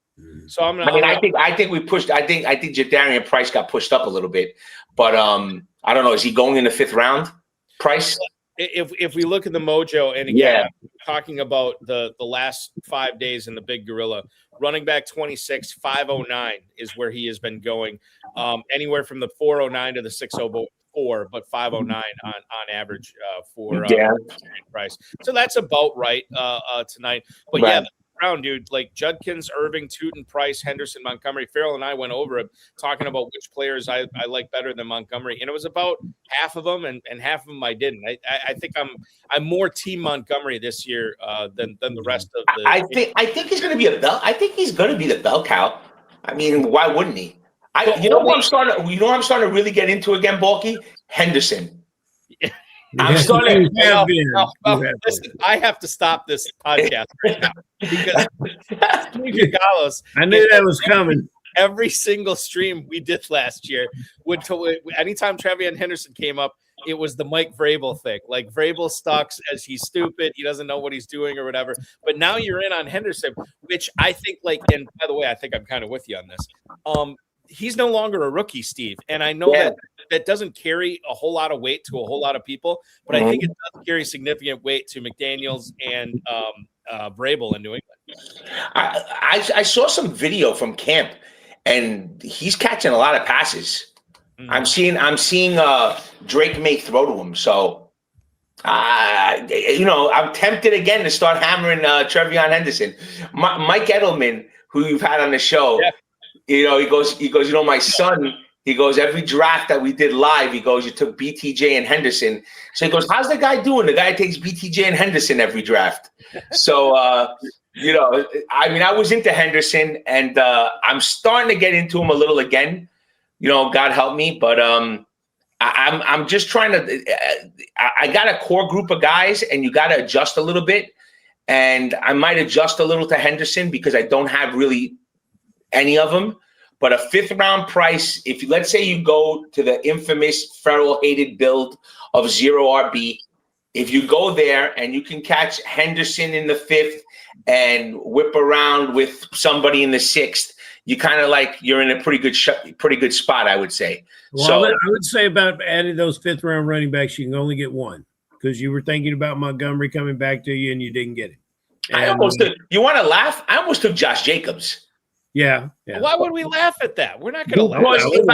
So I think we pushed. I think Jadarian Price got pushed up a little bit, but I don't know. Is he going in the fifth round? Price. If we look at the mojo, and again, talking about the last 5 days in the Big Gorilla, running back 26, 509 is where he has been going, anywhere from the 409 to the 604, but 509 on average for Price. So that's about right tonight. But the round, dude, like Judkins, Irving, Tootin, Price, Henderson, Montgomery. Farrell and I went over it talking about which players I like better than Montgomery, and it was about half of them, and half of them I didn't. I think I'm more team Montgomery this year than the rest of the. I think he's going to be a bell. I think he's going to be the bell cow. I mean, why wouldn't he? I'm starting to really get into again, Balky? Henderson. I'm starting. Listen, I have to stop this podcast right now because I knew that was coming. Every single stream we did last year anytime Travion Henderson came up, it was the Mike Vrabel thing. Like Vrabel stalks as he's stupid, he doesn't know what he's doing or whatever. But now you're in on Henderson, which I think and by the way, I think I'm kind of with you on this. He's no longer a rookie, Steve. And I know that doesn't carry a whole lot of weight to a whole lot of people, but I think it does carry significant weight to McDaniels and Vrabel in New England. I saw some video from camp, and he's catching a lot of passes. I'm seeing Drake may throw to him. So, I'm tempted again to start hammering Travion Henderson. Mike Edelman, who you've had on the show, he goes, my son, he goes, every draft that we did live, he goes, you took BTJ and Henderson. So he goes, how's the guy doing? The guy takes BTJ and Henderson every draft. So, I was into Henderson, and I'm starting to get into him a little again. God help me, but I'm just trying to. I got a core group of guys, and you got to adjust a little bit. And I might adjust a little to Henderson because I don't have really any of them. But a fifth round price, if let's say you go to the infamous Ferrell hated build of 0 RB, if you go there and you can catch Henderson in the fifth and whip around with somebody in the sixth, you kind of like you're in a pretty good spot, I would say. Well, So I would say about adding those 5th round running backs, you can only get one because you were thinking about Montgomery coming back to you and you didn't get him. I almost took, you want to laugh? I almost took Josh Jacobs. Yeah. Why would we laugh at that? We're not going to laugh. Because if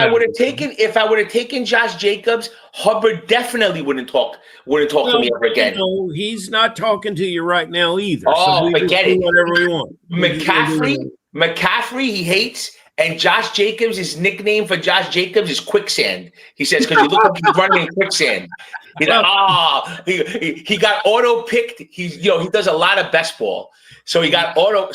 I would have taken Josh Jacobs, Hubbard definitely wouldn't talk to me ever again. No, he's not talking to you right now either. Oh, so forget it. Whatever we want. McCaffrey, he hates, and Josh Jacobs, his nickname for Josh Jacobs is Quicksand. He says because he looks like he's running in quicksand. He's like, he got auto picked. He does a lot of best ball. So he got auto.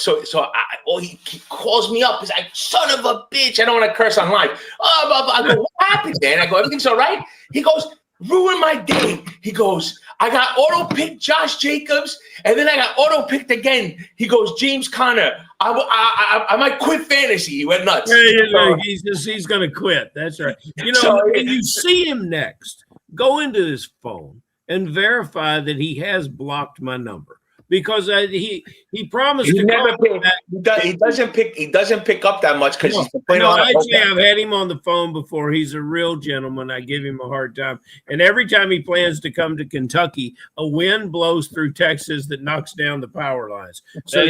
He calls me up. He's like, son of a bitch. I don't want to curse on live. I go, what happened, man? I go, everything's all right. He goes, ruin my day. He goes, I got auto picked Josh Jacobs, and then I got auto picked again. He goes, James Conner. I might quit fantasy. He went nuts. Yeah, he's going to quit. That's right. When you see him next, go into his phone and verify that he has blocked my number. Because he promised he to never he doesn't pick up that much because he's playing I've had him on the phone before. He's a real gentleman. I give him a hard time. And every time he plans to come to Kentucky, a wind blows through Texas that knocks down the power lines. So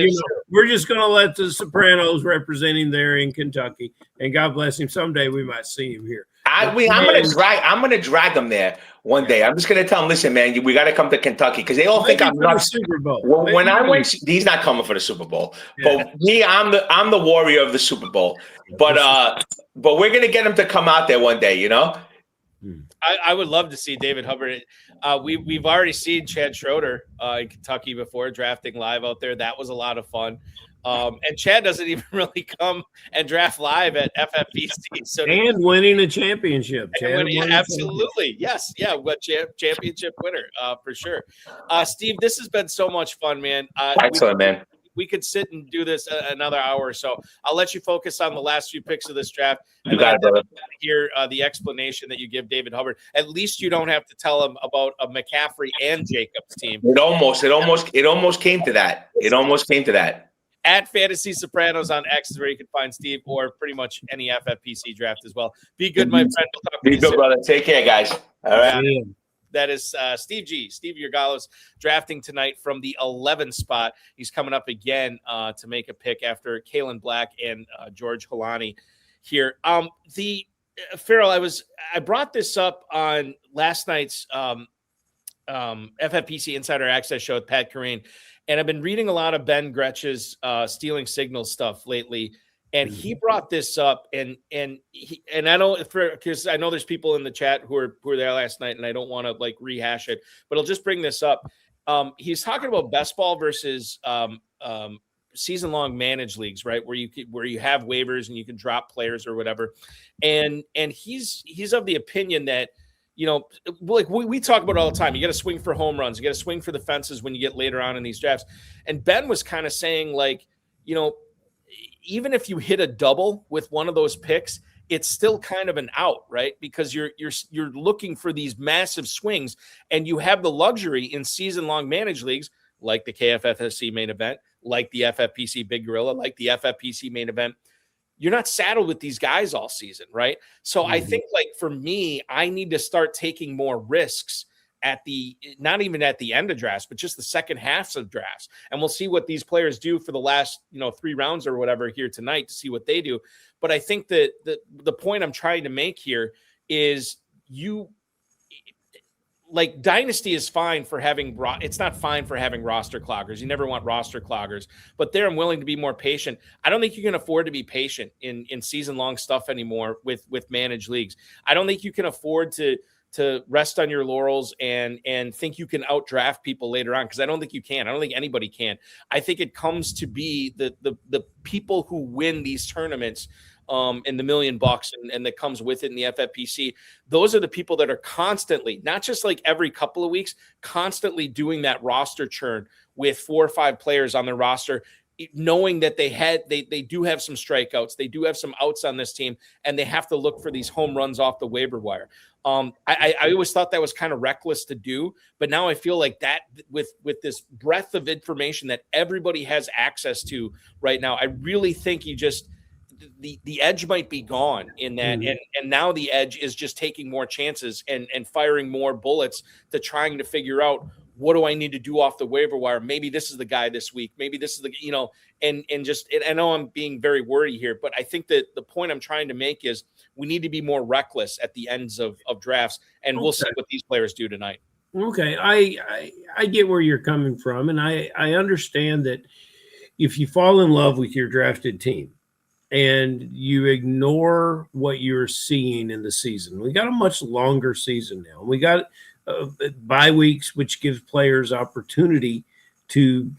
we're just going to let the Sopranos represent him there in Kentucky. And God bless him. Someday we might see him here. I'm gonna drag him there one day. I'm just gonna tell him, listen, man, we got to come to Kentucky because they all think I'm nuts. Super Bowl. When I went, he's not coming for the Super Bowl. Yeah. But me, I'm the warrior of the Super Bowl. But we're gonna get him to come out there one day. I would love to see David Hubbard. We've already seen Chad Schroeder in Kentucky before drafting live out there. That was a lot of fun. And Chad doesn't even really come and draft live at FFPC. And winning a championship. Absolutely. Yes. Yeah. What championship winner for sure. Steve, this has been so much fun, man. Excellent, man. We could sit and do this another hour or so. I'll let you focus on the last few picks of this draft. You got it, brother. Hear the explanation that you give David Hubbard. At least you don't have to tell him about a McCaffrey and Jacobs team. It almost came to that. It almost came to that. At Fantasy Sopranos on X is where you can find Steve, or pretty much any FFPC draft as well. Be good, my friend. We'll talk to you good, brother. Take care, guys. All right. That is Steve Yergalos, drafting tonight from the 11th spot. He's coming up again to make a pick after Kalen Black and George Holani here. Ferrell, I brought this up on last night's FFPC Insider Access show with Pat Corrine. And I've been reading a lot of Ben Gretsch's stealing signals stuff lately, and he brought this up. And I know because I know there's people in the chat who were there last night, and I don't want to like rehash it, but I'll just bring this up. He's talking about best ball versus season-long managed leagues, right? Where you have waivers and you can drop players or whatever. And he's of the opinion that, like we talk about all the time, you got to swing for home runs. You got to swing for the fences when you get later on in these drafts. And Ben was kind of saying, like, even if you hit a double with one of those picks, it's still kind of an out, right? Because you're looking for these massive swings, and you have the luxury in season-long managed leagues like the KFFSC main event, like the FFPC Big Gorilla, like the FFPC main event. You're not saddled with these guys all season, right? So I think, like, for me, I need to start taking more risks not even at the end of drafts, but just the second halves of drafts. And we'll see what these players do for the last, 3 rounds or whatever here tonight to see what they do. But I think that the point I'm trying to make here is like Dynasty is fine for having it's not fine for having roster cloggers. You never want roster cloggers, but there I'm willing to be more patient. I don't think you can afford to be patient in season long stuff anymore with managed leagues. I don't think you can afford to rest on your laurels and think you can outdraft people later on, because I don't think you can. I don't think anybody can. I think it comes to be the people who win these tournaments and the $1 million and that comes with it in the FFPC. Those are the people that are constantly, not just like every couple of weeks, constantly doing that roster churn with 4 or 5 players on their roster, knowing that they do have some strikeouts, they do have some outs on this team, and they have to look for these home runs off the waiver wire. I always thought that was kind of reckless to do, but now I feel like that with this breadth of information that everybody has access to right now, I really think the edge might be gone in that, and now the edge is just taking more chances and firing more bullets to trying to figure out, what do I need to do off the waiver wire? Maybe this is the guy this week. Maybe this is the, I know I'm being very wordy here, but I think that the point I'm trying to make is we need to be more reckless at the ends of drafts, and we'll see what these players do tonight. Okay. I get where you're coming from, and I understand that if you fall in love with your drafted team and you ignore what you're seeing in the season, we got a much longer season now. We got bye weeks, which gives players opportunity to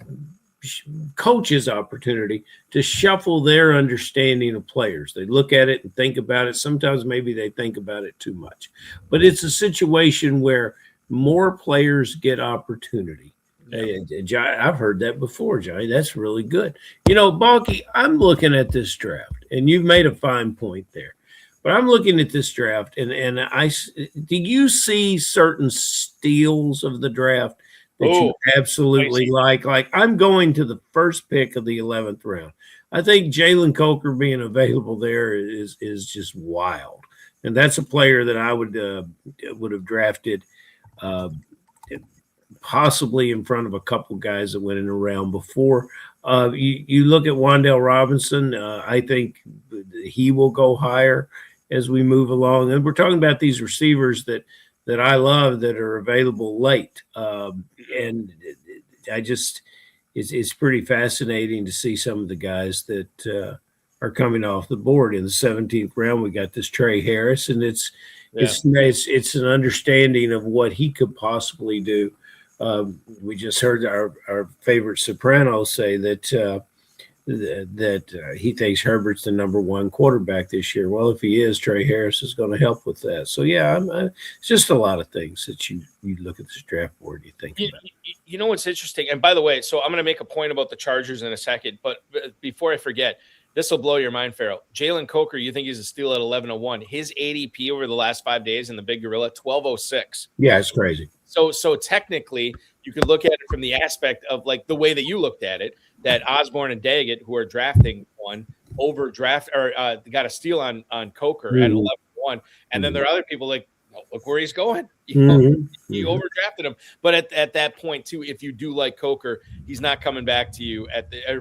coaches opportunity to shuffle their understanding of players. They look at it and think about it. Sometimes maybe they think about it too much, but it's a situation where more players get opportunity. I've heard that before, Johnny. That's really good. Balky, I'm looking at this draft, and you've made a fine point there. But I'm looking at this draft, and do you see certain steals of the draft that you absolutely like? Like, I'm going to the first pick of the 11th round. I think Jalen Coker being available there is just wild, and that's a player that I would have drafted possibly in front of a couple guys that went in a round before. You look at Wan'Dale Robinson. I think he will go higher as we move along. And we're talking about these receivers that I love that are available late. And I just, it's pretty fascinating to see some of the guys that are coming off the board. In the 17th round, we got this Trey Harris, and it's an understanding of what he could possibly do. We just heard our favorite soprano say that he thinks Herbert's the number one quarterback this year. Well, if he is, Trey Harris is going to help with that. So, it's just a lot of things that you look at this draft board, you think about. You know what's interesting? And by the way, so I'm going to make a point about the Chargers in a second, but before I forget, this will blow your mind, Ferrell. Jalen Coker, you think he's a steal at 11:01. His ADP over the last 5 days in the Big Gorilla, 12:06. Yeah, it's crazy. So technically, you could look at it from the aspect of like the way that you looked at it, that Osborne and Daggett, who are drafting one, overdraft or got a steal on Coker at 11:01, and then there are other people like, look where he's going. You overdrafted him, but at that point too, if you do like Coker, he's not coming back to you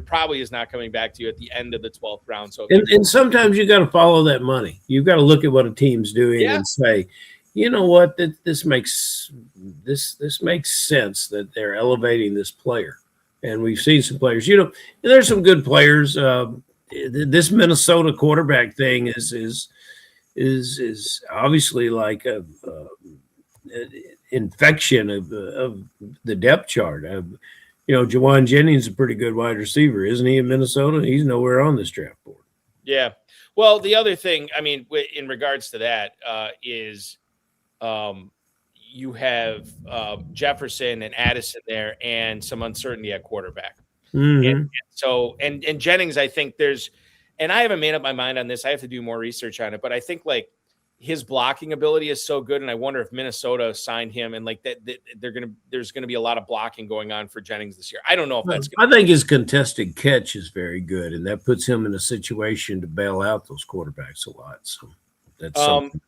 probably is not coming back to you at the end of the 12th round. So and sometimes you got to follow that money. You've got to look at what a team's doing and say, you know what, this makes sense that they're elevating this player. And we've seen some players, there's some good players. This Minnesota quarterback thing is obviously like a infection of the depth chart. Jawan Jennings is a pretty good wide receiver, isn't he, in Minnesota? He's nowhere on this draft board. Yeah. Well, the other thing, I mean, in regards to that, is you have Jefferson and Addison there and some uncertainty at quarterback. And so Jennings, I think and I haven't made up my mind on this. I have to do more research on it, but I think like his blocking ability is so good. And I wonder if Minnesota signed him and like that there's going to be a lot of blocking going on for Jennings this year. I don't know if that's I think his contested catch is very good, and that puts him in a situation to bail out those quarterbacks a lot. So that's something.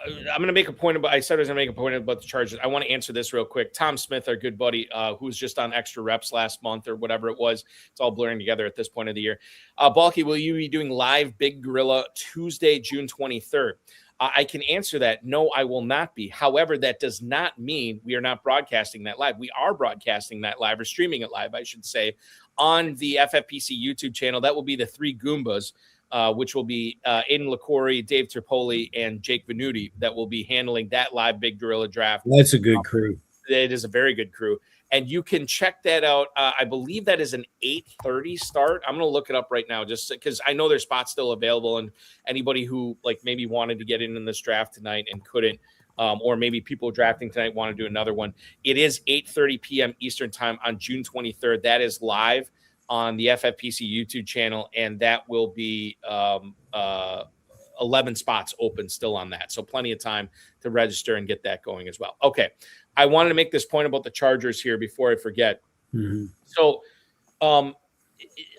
I'm going to make a point about. I said I was going to make a point about the Chargers. I want to answer this real quick. Tom Smith, our good buddy, who was just on extra reps last month or whatever it was. It's all blurring together at this point of the year. Balky, will you be doing live Big Gorilla Tuesday, June 23rd? I can answer that. No, I will not be. However, that does not mean we are not broadcasting that live. We are broadcasting that live, or streaming it live, I should say, on the FFPC YouTube channel. That will be the Three Goombas. Which will be Aiden LaCorey, Dave Tripoli, and Jake Venuti that will be handling that live Big Gorilla draft. That's a good crew. It is a very good crew. And you can check that out. I believe that is an 8:30 start. I'm going to look it up right now just because I know there's spots still available. And anybody who like maybe wanted to get in this draft tonight and couldn't, or maybe people drafting tonight want to do another one. It is 8:30 p.m. Eastern time on June 23rd. That is live on the FFPC YouTube channel, and that will be 11 spots open still on that. So plenty of time to register and get that going as well. Okay. I wanted to make this point about the Chargers here before I forget. So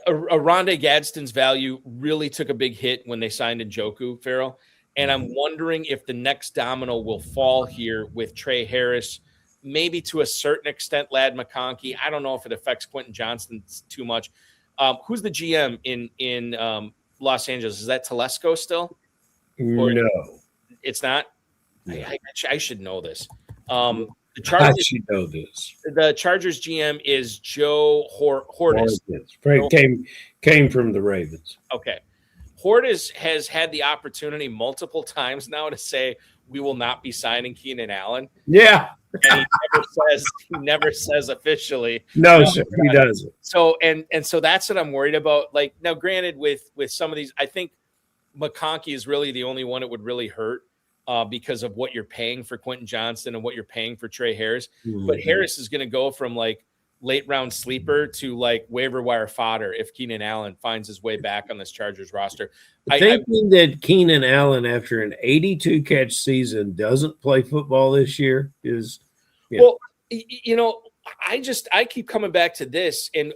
Rondé Gadsden's value really took a big hit when they signed Njoku, Ferrell. And I'm wondering if the next domino will fall here with Trey Harris, maybe to a certain extent, Ladd McConkey. I don't know if it affects Quentin Johnston too much. Who's the GM in Los Angeles? Is that Telesco still? Or No. It's not? No. I should know this. I should know this. The Chargers GM is Joe Hortis. Came from the Ravens. Okay. Hortis has had the opportunity multiple times now to say we will not be signing Keenan Allen. Yeah. And he never says officially. No, sir, he doesn't. So so that's what I'm worried about. Like, now, granted, with some of these, I think McConkey is really the only one it would really hurt because of what you're paying for Quentin Johnston and what you're paying for Trey Harris. Mm-hmm. But Harris is going to go from like late round sleeper to like waiver wire fodder if Keenan Allen finds his way back on this Chargers roster. Thinking that Keenan Allen, after an 82 catch season, doesn't play football this year is well, you know, I keep coming back to this, and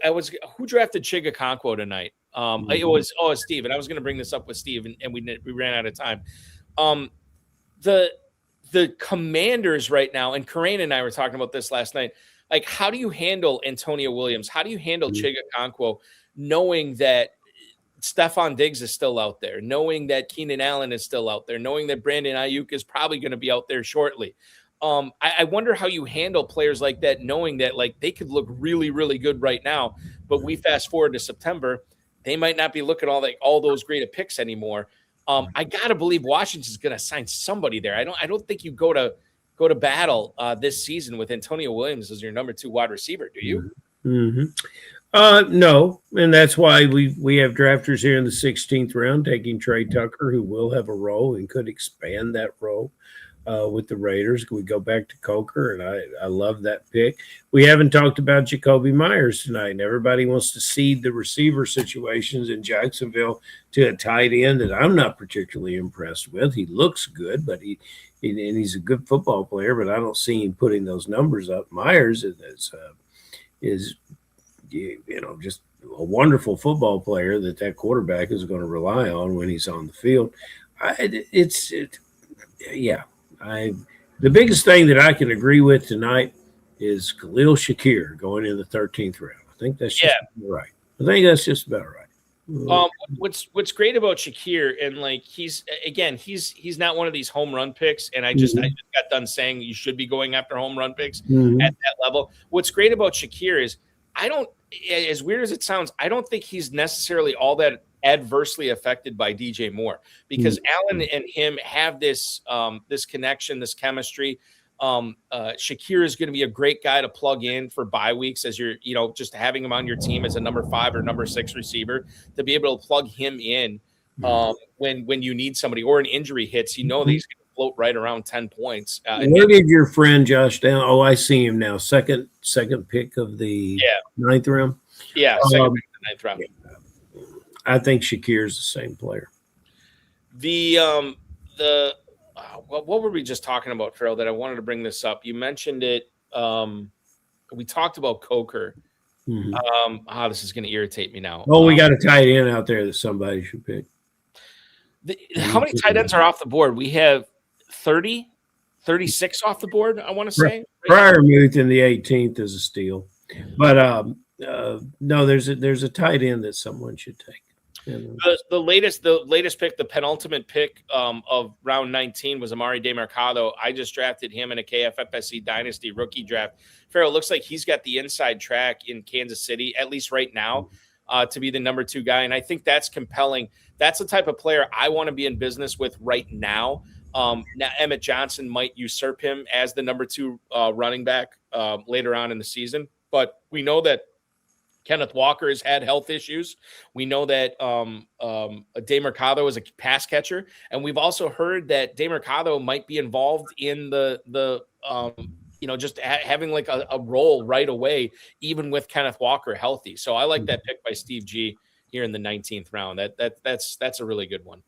who drafted Chigakonkwo tonight? It was Steve, and I was going to bring this up with Steve, and we ran out of time. The Commanders right now, and Corain and I were talking about this last night. Like, how do you handle Antonio Williams? How do you handle Chigakonkwo, knowing that Stephon Diggs is still out there, knowing that Keenan Allen is still out there, knowing that Brandon Ayuk is probably going to be out there shortly? I wonder how you handle players like that, knowing that like they could look really, really good right now, but we fast forward to September, they might not be looking all those great picks anymore. I gotta believe Washington's going to sign somebody there. I don't think you go to battle this season with Antonio Williams as your number 2 wide receiver, do you? Mm-hmm. No, and that's why we have drafters here in the 16th round taking Trey Tucker, who will have a role and could expand that role with the Raiders. We go back to Coker, and I love that pick. We haven't talked about Jacoby Myers tonight, and everybody wants to cede the receiver situations in Jacksonville to a tight end that I'm not particularly impressed with. He looks good, but he's a good football player, but I don't see him putting those numbers up. Myers is just a wonderful football player that quarterback is going to rely on when he's on the field. The biggest thing that I can agree with tonight is Khalil Shakir going in the 13th round. I think that's just about right. I think that's just about right. What's great about Shakir, and like he's not one of these home run picks, and I just got done saying you should be going after home run picks at that level. What's great about Shakir is as weird as it sounds, I don't think he's necessarily all that adversely affected by DJ Moore, because Allen and him have this connection, this chemistry. Shakir is going to be a great guy to plug in for bye weeks as you're, just having him on your team as a number 5 or number 6 receiver, to be able to plug him in when you need somebody or an injury hits. That he's going to float right around 10 points. Where did your friend Josh down? Oh, I see him now. Second pick of the 9th round. Yeah, second pick of the 9th round. I think Shakir's the same player. What were we just talking about, Ferrell, that I wanted to bring this up? You mentioned it. We talked about Coker. This is going to irritate me now. Oh, we got a tight end out there that somebody should pick. How many tight ends are off the board? We have 30, 36 off the board, I want to say. Fryermuth in the 18th is a steal. But no, there's a tight end that someone should take. The latest pick, the penultimate pick of round 19 was Amari DeMarcado. I just drafted him in a KFFSC Dynasty rookie draft. Ferrell, looks like he's got the inside track in Kansas City, at least right now, to be the number 2 guy. And I think that's compelling. That's the type of player I want to be in business with right now. Now, Emmett Johnson might usurp him as the number 2 running back later on in the season. But we know that Kenneth Walker has had health issues. We know that DeMarcado is a pass catcher. And we've also heard that DeMarcado might be involved in having like a role right away, even with Kenneth Walker healthy. So I like that pick by Steve G here in the 19th round. That's a really good one.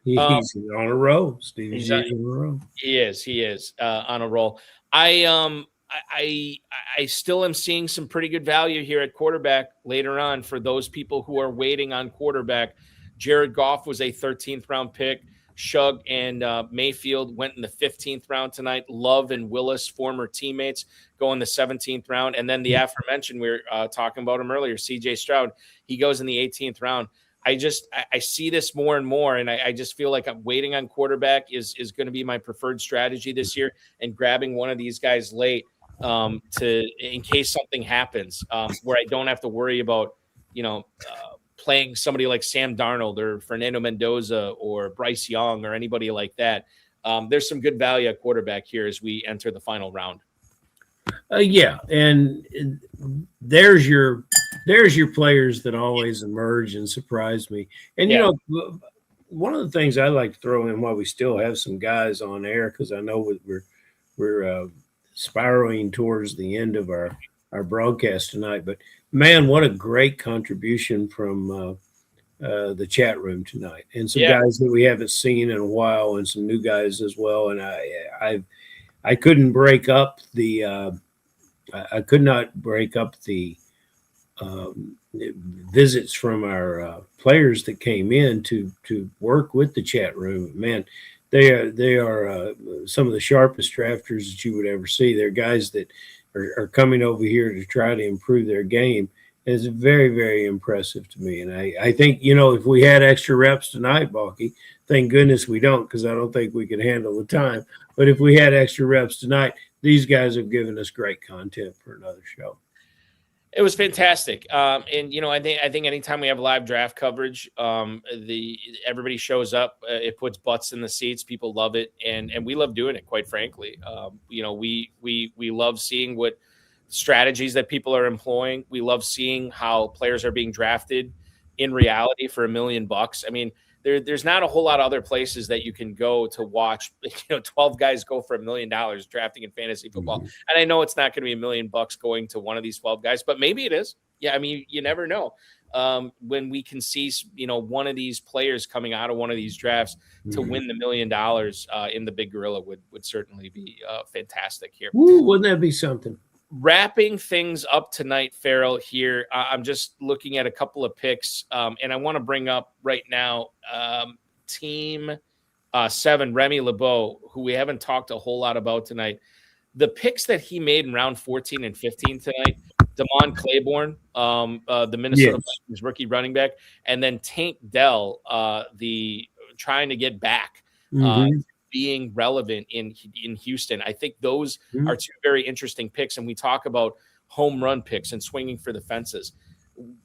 He's on a roll. Steve G's on a roll. He is on a roll. I still am seeing some pretty good value here at quarterback later on for those people who are waiting on quarterback. Jared Goff was a 13th round pick. Shug and Mayfield went in the 15th round tonight. Love and Willis, former teammates, go in the 17th round. And then the aforementioned, we were talking about him earlier, CJ Stroud, he goes in the 18th round. I see this more and more, and I just feel like I'm waiting on quarterback is going to be my preferred strategy this year, and grabbing one of these guys late in case something happens, where I don't have to worry about, playing somebody like Sam Darnold or Fernando Mendoza or Bryce Young or anybody like that. There's some good value at quarterback here as we enter the final round. Yeah, and there's your players that always emerge and surprise me. And one of the things I like to throw in while we still have some guys on air, because I know we're spiraling towards the end of our broadcast tonight. But man, what a great contribution from the chat room tonight, and some guys that we haven't seen in a while, and some new guys as well. And I couldn't break up the I could not break up the visits from our players that came in to work with the chat room. Man, they are some of the sharpest drafters that you would ever see. They're guys that are coming over here to try to improve their game. It's very, very impressive to me. And I think, if we had extra reps tonight, Balky, thank goodness we don't, because I don't think we could handle the time. But if we had extra reps tonight, these guys have given us great content for another show. It was fantastic. And I think anytime we have live draft coverage, everybody shows up. It puts butts in the seats. People love it, and we love doing it. Quite frankly, we love seeing what strategies that people are employing. We love seeing how players are being drafted in reality for $1 million. I mean, there's not a whole lot of other places that you can go to watch 12 guys go for $1 million drafting in fantasy football. And I know it's not going to be $1 million going to one of these 12 guys, but maybe it is. Yeah, I mean, you never know. When we can see one of these players coming out of one of these drafts to win the $1 million in the Big Gorilla would certainly be fantastic here. Ooh, wouldn't that be something? Wrapping things up tonight, Ferrell, here. I'm just looking at a couple of picks, and I want to bring up right now Team 7, Remy LeBeau, who we haven't talked a whole lot about tonight. The picks that he made in round 14 and 15 tonight, Damon Claiborne, the Minnesota Vikings rookie running back, and then Tank Dell, the trying to get back, being relevant in Houston. I think those are two very interesting picks. And we talk about home run picks and swinging for the fences.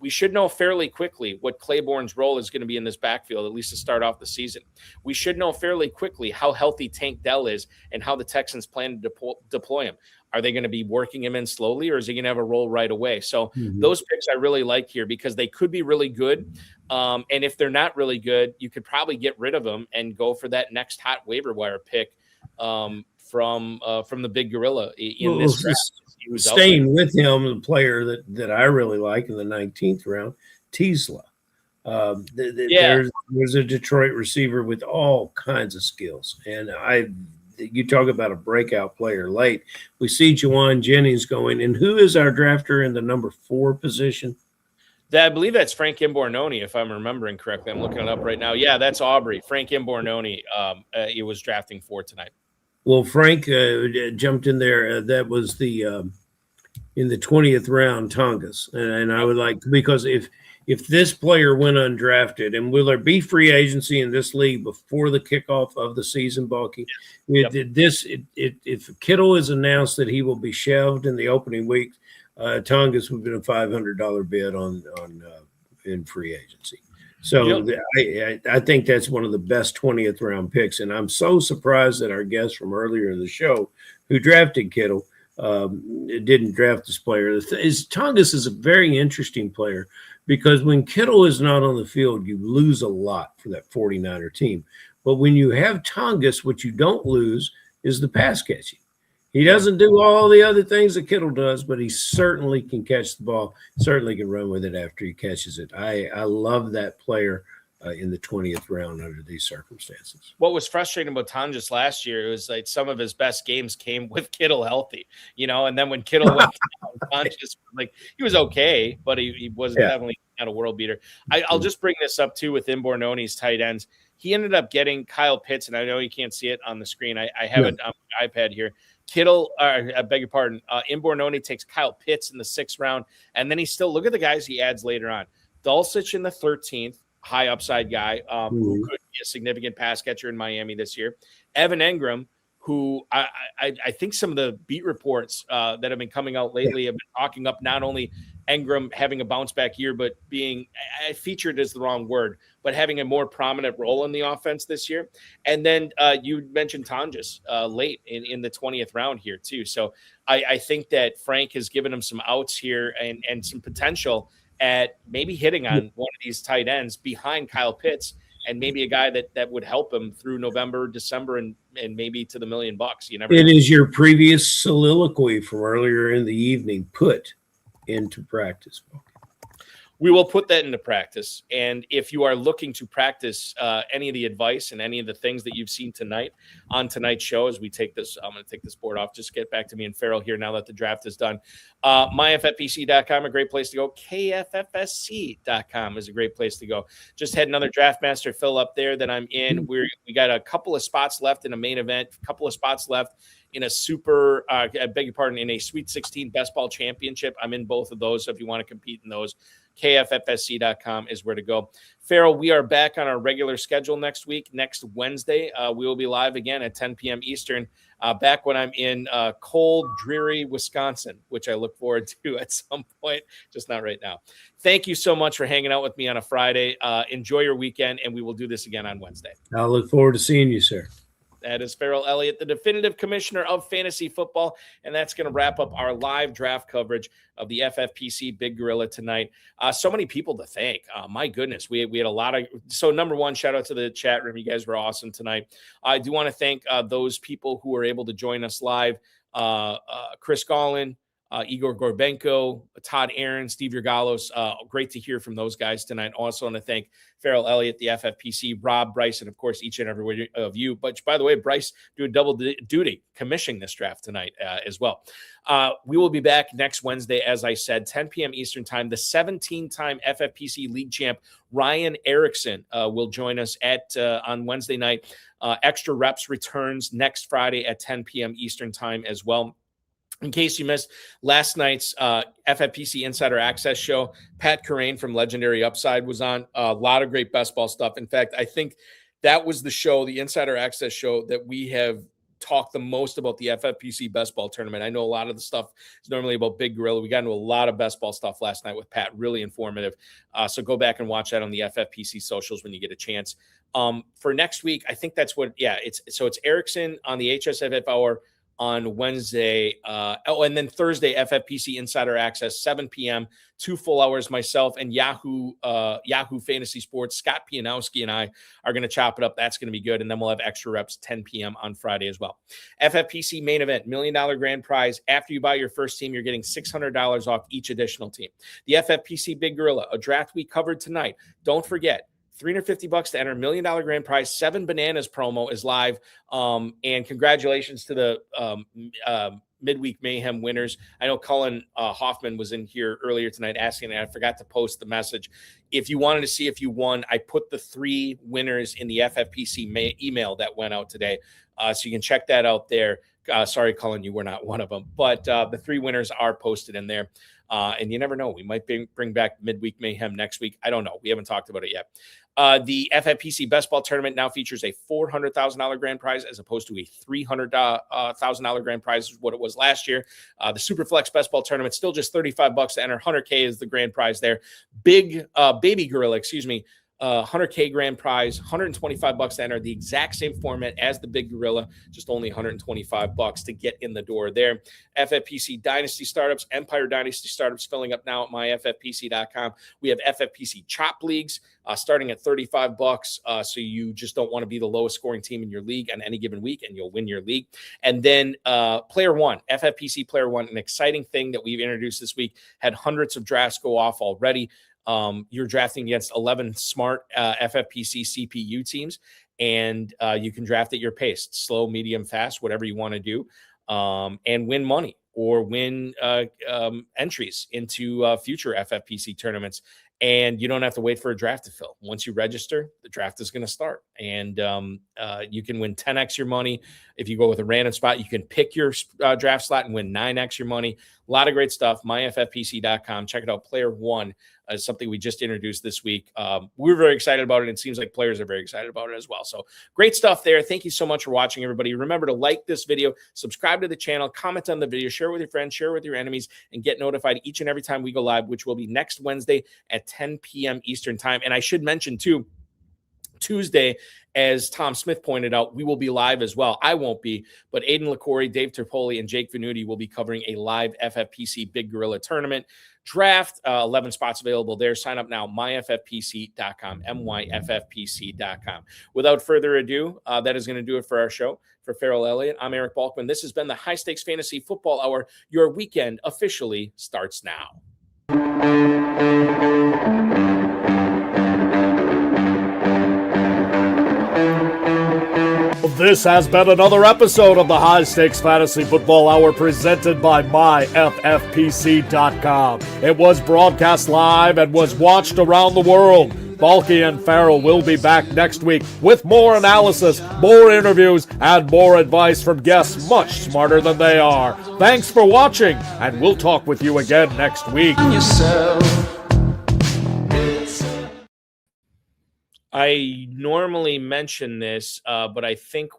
We should know fairly quickly what Claiborne's role is going to be in this backfield, at least to start off the season. We should know fairly quickly how healthy Tank Dell is and how the Texans plan to deploy him. Are they going to be working him in slowly, or is he going to have a role right away? So those picks I really like here because they could be really good. And if they're not really good, you could probably get rid of them and go for that next hot waiver wire pick from the Big Gorilla in this draft. Staying with him, the player that I really like in the 19th round, Tesla. There's a Detroit receiver with all kinds of skills. And you talk about a breakout player late. We see Juwan Jennings going. And who is our drafter in the number 4 position? I believe that's Frank Imbornoni, if I'm remembering correctly. I'm looking it up right now. Yeah, that's Aubrey. Frank Imbornoni, he was drafting 4 tonight. Well, Frank jumped in there. That was in the 20th round, Tongas. And I would like, because if this player went undrafted, and will there be free agency in this league before the kickoff of the season, Balky? If Kittle is announced that he will be shelved in the opening week, Tongas would have been a $500 bid on in free agency. So I think that's one of the best 20th round picks. And I'm so surprised that our guest from earlier in the show who drafted Kittle didn't draft this player. Tongas is a very interesting player because when Kittle is not on the field, you lose a lot for that 49er team. But when you have Tongas, what you don't lose is the pass catching. He doesn't do all the other things that Kittle does, but he certainly can catch the ball, certainly can run with it after he catches it. I love that player in the 20th round under these circumstances. What was frustrating about Tonjes last year was like some of his best games came with Kittle healthy, and then when Kittle went down, Tonjes, like, he was okay, but he wasn't definitely not a world beater. I'll just bring this up too with Imbornone's tight ends. He ended up getting Kyle Pitts, and I know you can't see it on the screen. I have it on my iPad here. I beg your pardon. Imbornone takes Kyle Pitts in the 6th round, and then look at the guys he adds later on. Dulcich in the 13th, high upside guy who could be a significant pass catcher in Miami this year. Evan Engram, who I think some of the beat reports that have been coming out lately have been talking up not only Engram having a bounce back year, but being featured is the wrong word, but having a more prominent role in the offense this year. And then you mentioned Tonjes late in the 20th round here too. So I think that Frank has given him some outs here and some potential at maybe hitting on one of these tight ends behind Kyle Pitts, and maybe a guy that would help him through November, December, and maybe to the $1 million. You never know. It is your previous soliloquy from earlier in the evening put into practice. We will put that into practice. And if you are looking to practice any of the advice and any of the things that you've seen tonight on tonight's show, as we take this, I'm going to take this board off. Just get back to me and Ferrell here now that the draft is done. MyFFPC.com, a great place to go. KFFSC.com is a great place to go. Just had another Draft Master fill up there that I'm in. We got a couple of spots left in a main event, a couple of spots left in a in a Sweet 16 Best Ball Championship. I'm in both of those. So if you want to compete in those, KFFSC.com is where to go. Ferrell, we are back on our regular schedule next week. Next Wednesday, we will be live again at 10 p.m. Eastern, back when I'm in cold, dreary Wisconsin, which I look forward to at some point, just not right now. Thank you so much for hanging out with me on a Friday. Enjoy your weekend, and we will do this again on Wednesday. I look forward to seeing you, sir. That is Ferrell Elliott, the definitive commissioner of fantasy football. And that's going to wrap up our live draft coverage of the FFPC Big Gorilla tonight. So many people to thank. My goodness, we had a lot of – so number one, shout out to the chat room. You guys were awesome tonight. I do want to thank those people who were able to join us live. Chris Gollin, Igor Gorbenko, Todd Aaron, Steve Yergalos. Great to hear from those guys tonight. Also want to thank Ferrell Elliott, the FFPC, Rob, Bryce, and of course, each and every one of you. But by the way, Bryce doing double duty, commissioning this draft tonight as well. We will be back next Wednesday, as I said, 10 p.m. Eastern time. The 17-time FFPC League champ, Ryan Erickson, will join us on Wednesday night. Extra Reps returns next Friday at 10 p.m. Eastern time as well. In case you missed last night's FFPC Insider Access show, Pat Corain from Legendary Upside was on. A lot of great best ball stuff. In fact, I think that was the show, the Insider Access show, that we have talked the most about the FFPC Best Ball Tournament. I know a lot of the stuff is normally about Big Gorilla. We got into a lot of best ball stuff last night with Pat. Really informative. So go back and watch that on the FFPC socials when you get a chance. For next week, I think that's what, it's Erickson on the HSFF Hour on Wednesday. And then Thursday, FFPC Insider Access, 7 p.m., 2 full hours. Myself and Yahoo Fantasy Sports, Scott Pianowski and I are going to chop it up. That's going to be good. And then we'll have Extra Reps 10 p.m. on Friday as well. FFPC main event, $1 million grand prize. After you buy your first team, you're getting $600 off each additional team. The FFPC Big Gorilla, a draft we covered tonight. Don't forget, $350 to enter, $1 million grand prize. 7 Bananas promo is live. And congratulations to the Midweek Mayhem winners. I know Cullen Hoffman was in here earlier tonight asking, and I forgot to post the message. If you wanted to see if you won, I put the 3 winners in the FFPC email that went out today. So you can check that out there. Sorry, Cullen, you were not one of them. But the 3 winners are posted in there. And you never know. We might bring back Midweek Mayhem next week. I don't know. We haven't talked about it yet. The FFPC Best Ball Tournament now features a $400,000 grand prize as opposed to a $300,000 grand prize, is what it was last year. The Superflex Best Ball Tournament, still just $35 to enter. $100K is the grand prize there. Baby Gorilla, $100K grand prize, $125 to enter. The exact same format as the Big Gorilla, just only $125 to get in the door there. FFPC Dynasty Startups, Empire Dynasty Startups filling up now at myffpc.com. We have FFPC Chop Leagues starting at $35. So you just don't want to be the lowest scoring team in your league on any given week, and you'll win your league. And then Player One, FFPC Player One, an exciting thing that we've introduced this week, had hundreds of drafts go off already. You're drafting against 11 smart FFPC CPU teams, and you can draft at your pace, slow, medium, fast, whatever you want to do, and win money or win entries into future FFPC tournaments. And you don't have to wait for a draft to fill. Once you register, the draft is going to start. And you can win 10x your money. If you go with a random spot, you can pick your draft slot and win 9x your money. A lot of great stuff. MyFFPC.com. Check it out. Player One is something we just introduced this week. We're very excited about it. And it seems like players are very excited about it as well. So great stuff there. Thank you so much for watching, everybody. Remember to like this video, subscribe to the channel, comment on the video, share it with your friends, share it with your enemies, and get notified each and every time we go live, which will be next Wednesday at 10 p.m. Eastern time. And I should mention too, Tuesday, as Tom Smith pointed out, we will be live as well. I won't be, but Aiden LaCorey, Dave Terpoli, and Jake Venuti will be covering a live FFPC Big Gorilla Tournament draft. 11 spots available there. Sign up now, myffpc.com, myffpc.com. Without further ado, that is going to do it for our show. For Ferrell Elliott, I'm Eric Balkman. This has been the High Stakes Fantasy Football Hour. Your weekend officially starts now. This has been another episode of the High Stakes Fantasy Football Hour presented by myffpc.com. It was broadcast live and was watched around the world. Balky and Ferrell will be back next week with more analysis, more interviews, and more advice from guests much smarter than they are. Thanks for watching, and we'll talk with you again next week. I normally mention this, but I think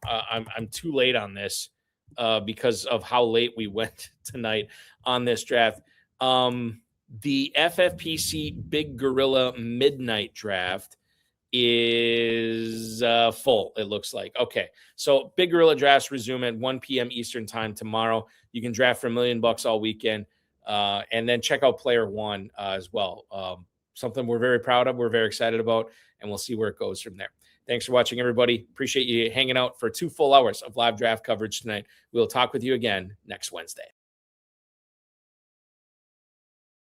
I'm too late on this because of how late we went tonight on this draft. The FFPC Big Gorilla Midnight Draft is full, it looks like. Okay, so Big Gorilla drafts resume at 1 p.m. Eastern time tomorrow. You can draft for $1 million all weekend, and then check out Player One as well. Something we're very proud of, we're very excited about, and we'll see where it goes from there. Thanks for watching, everybody. Appreciate you hanging out for 2 full hours of live draft coverage tonight. We'll talk with you again next Wednesday.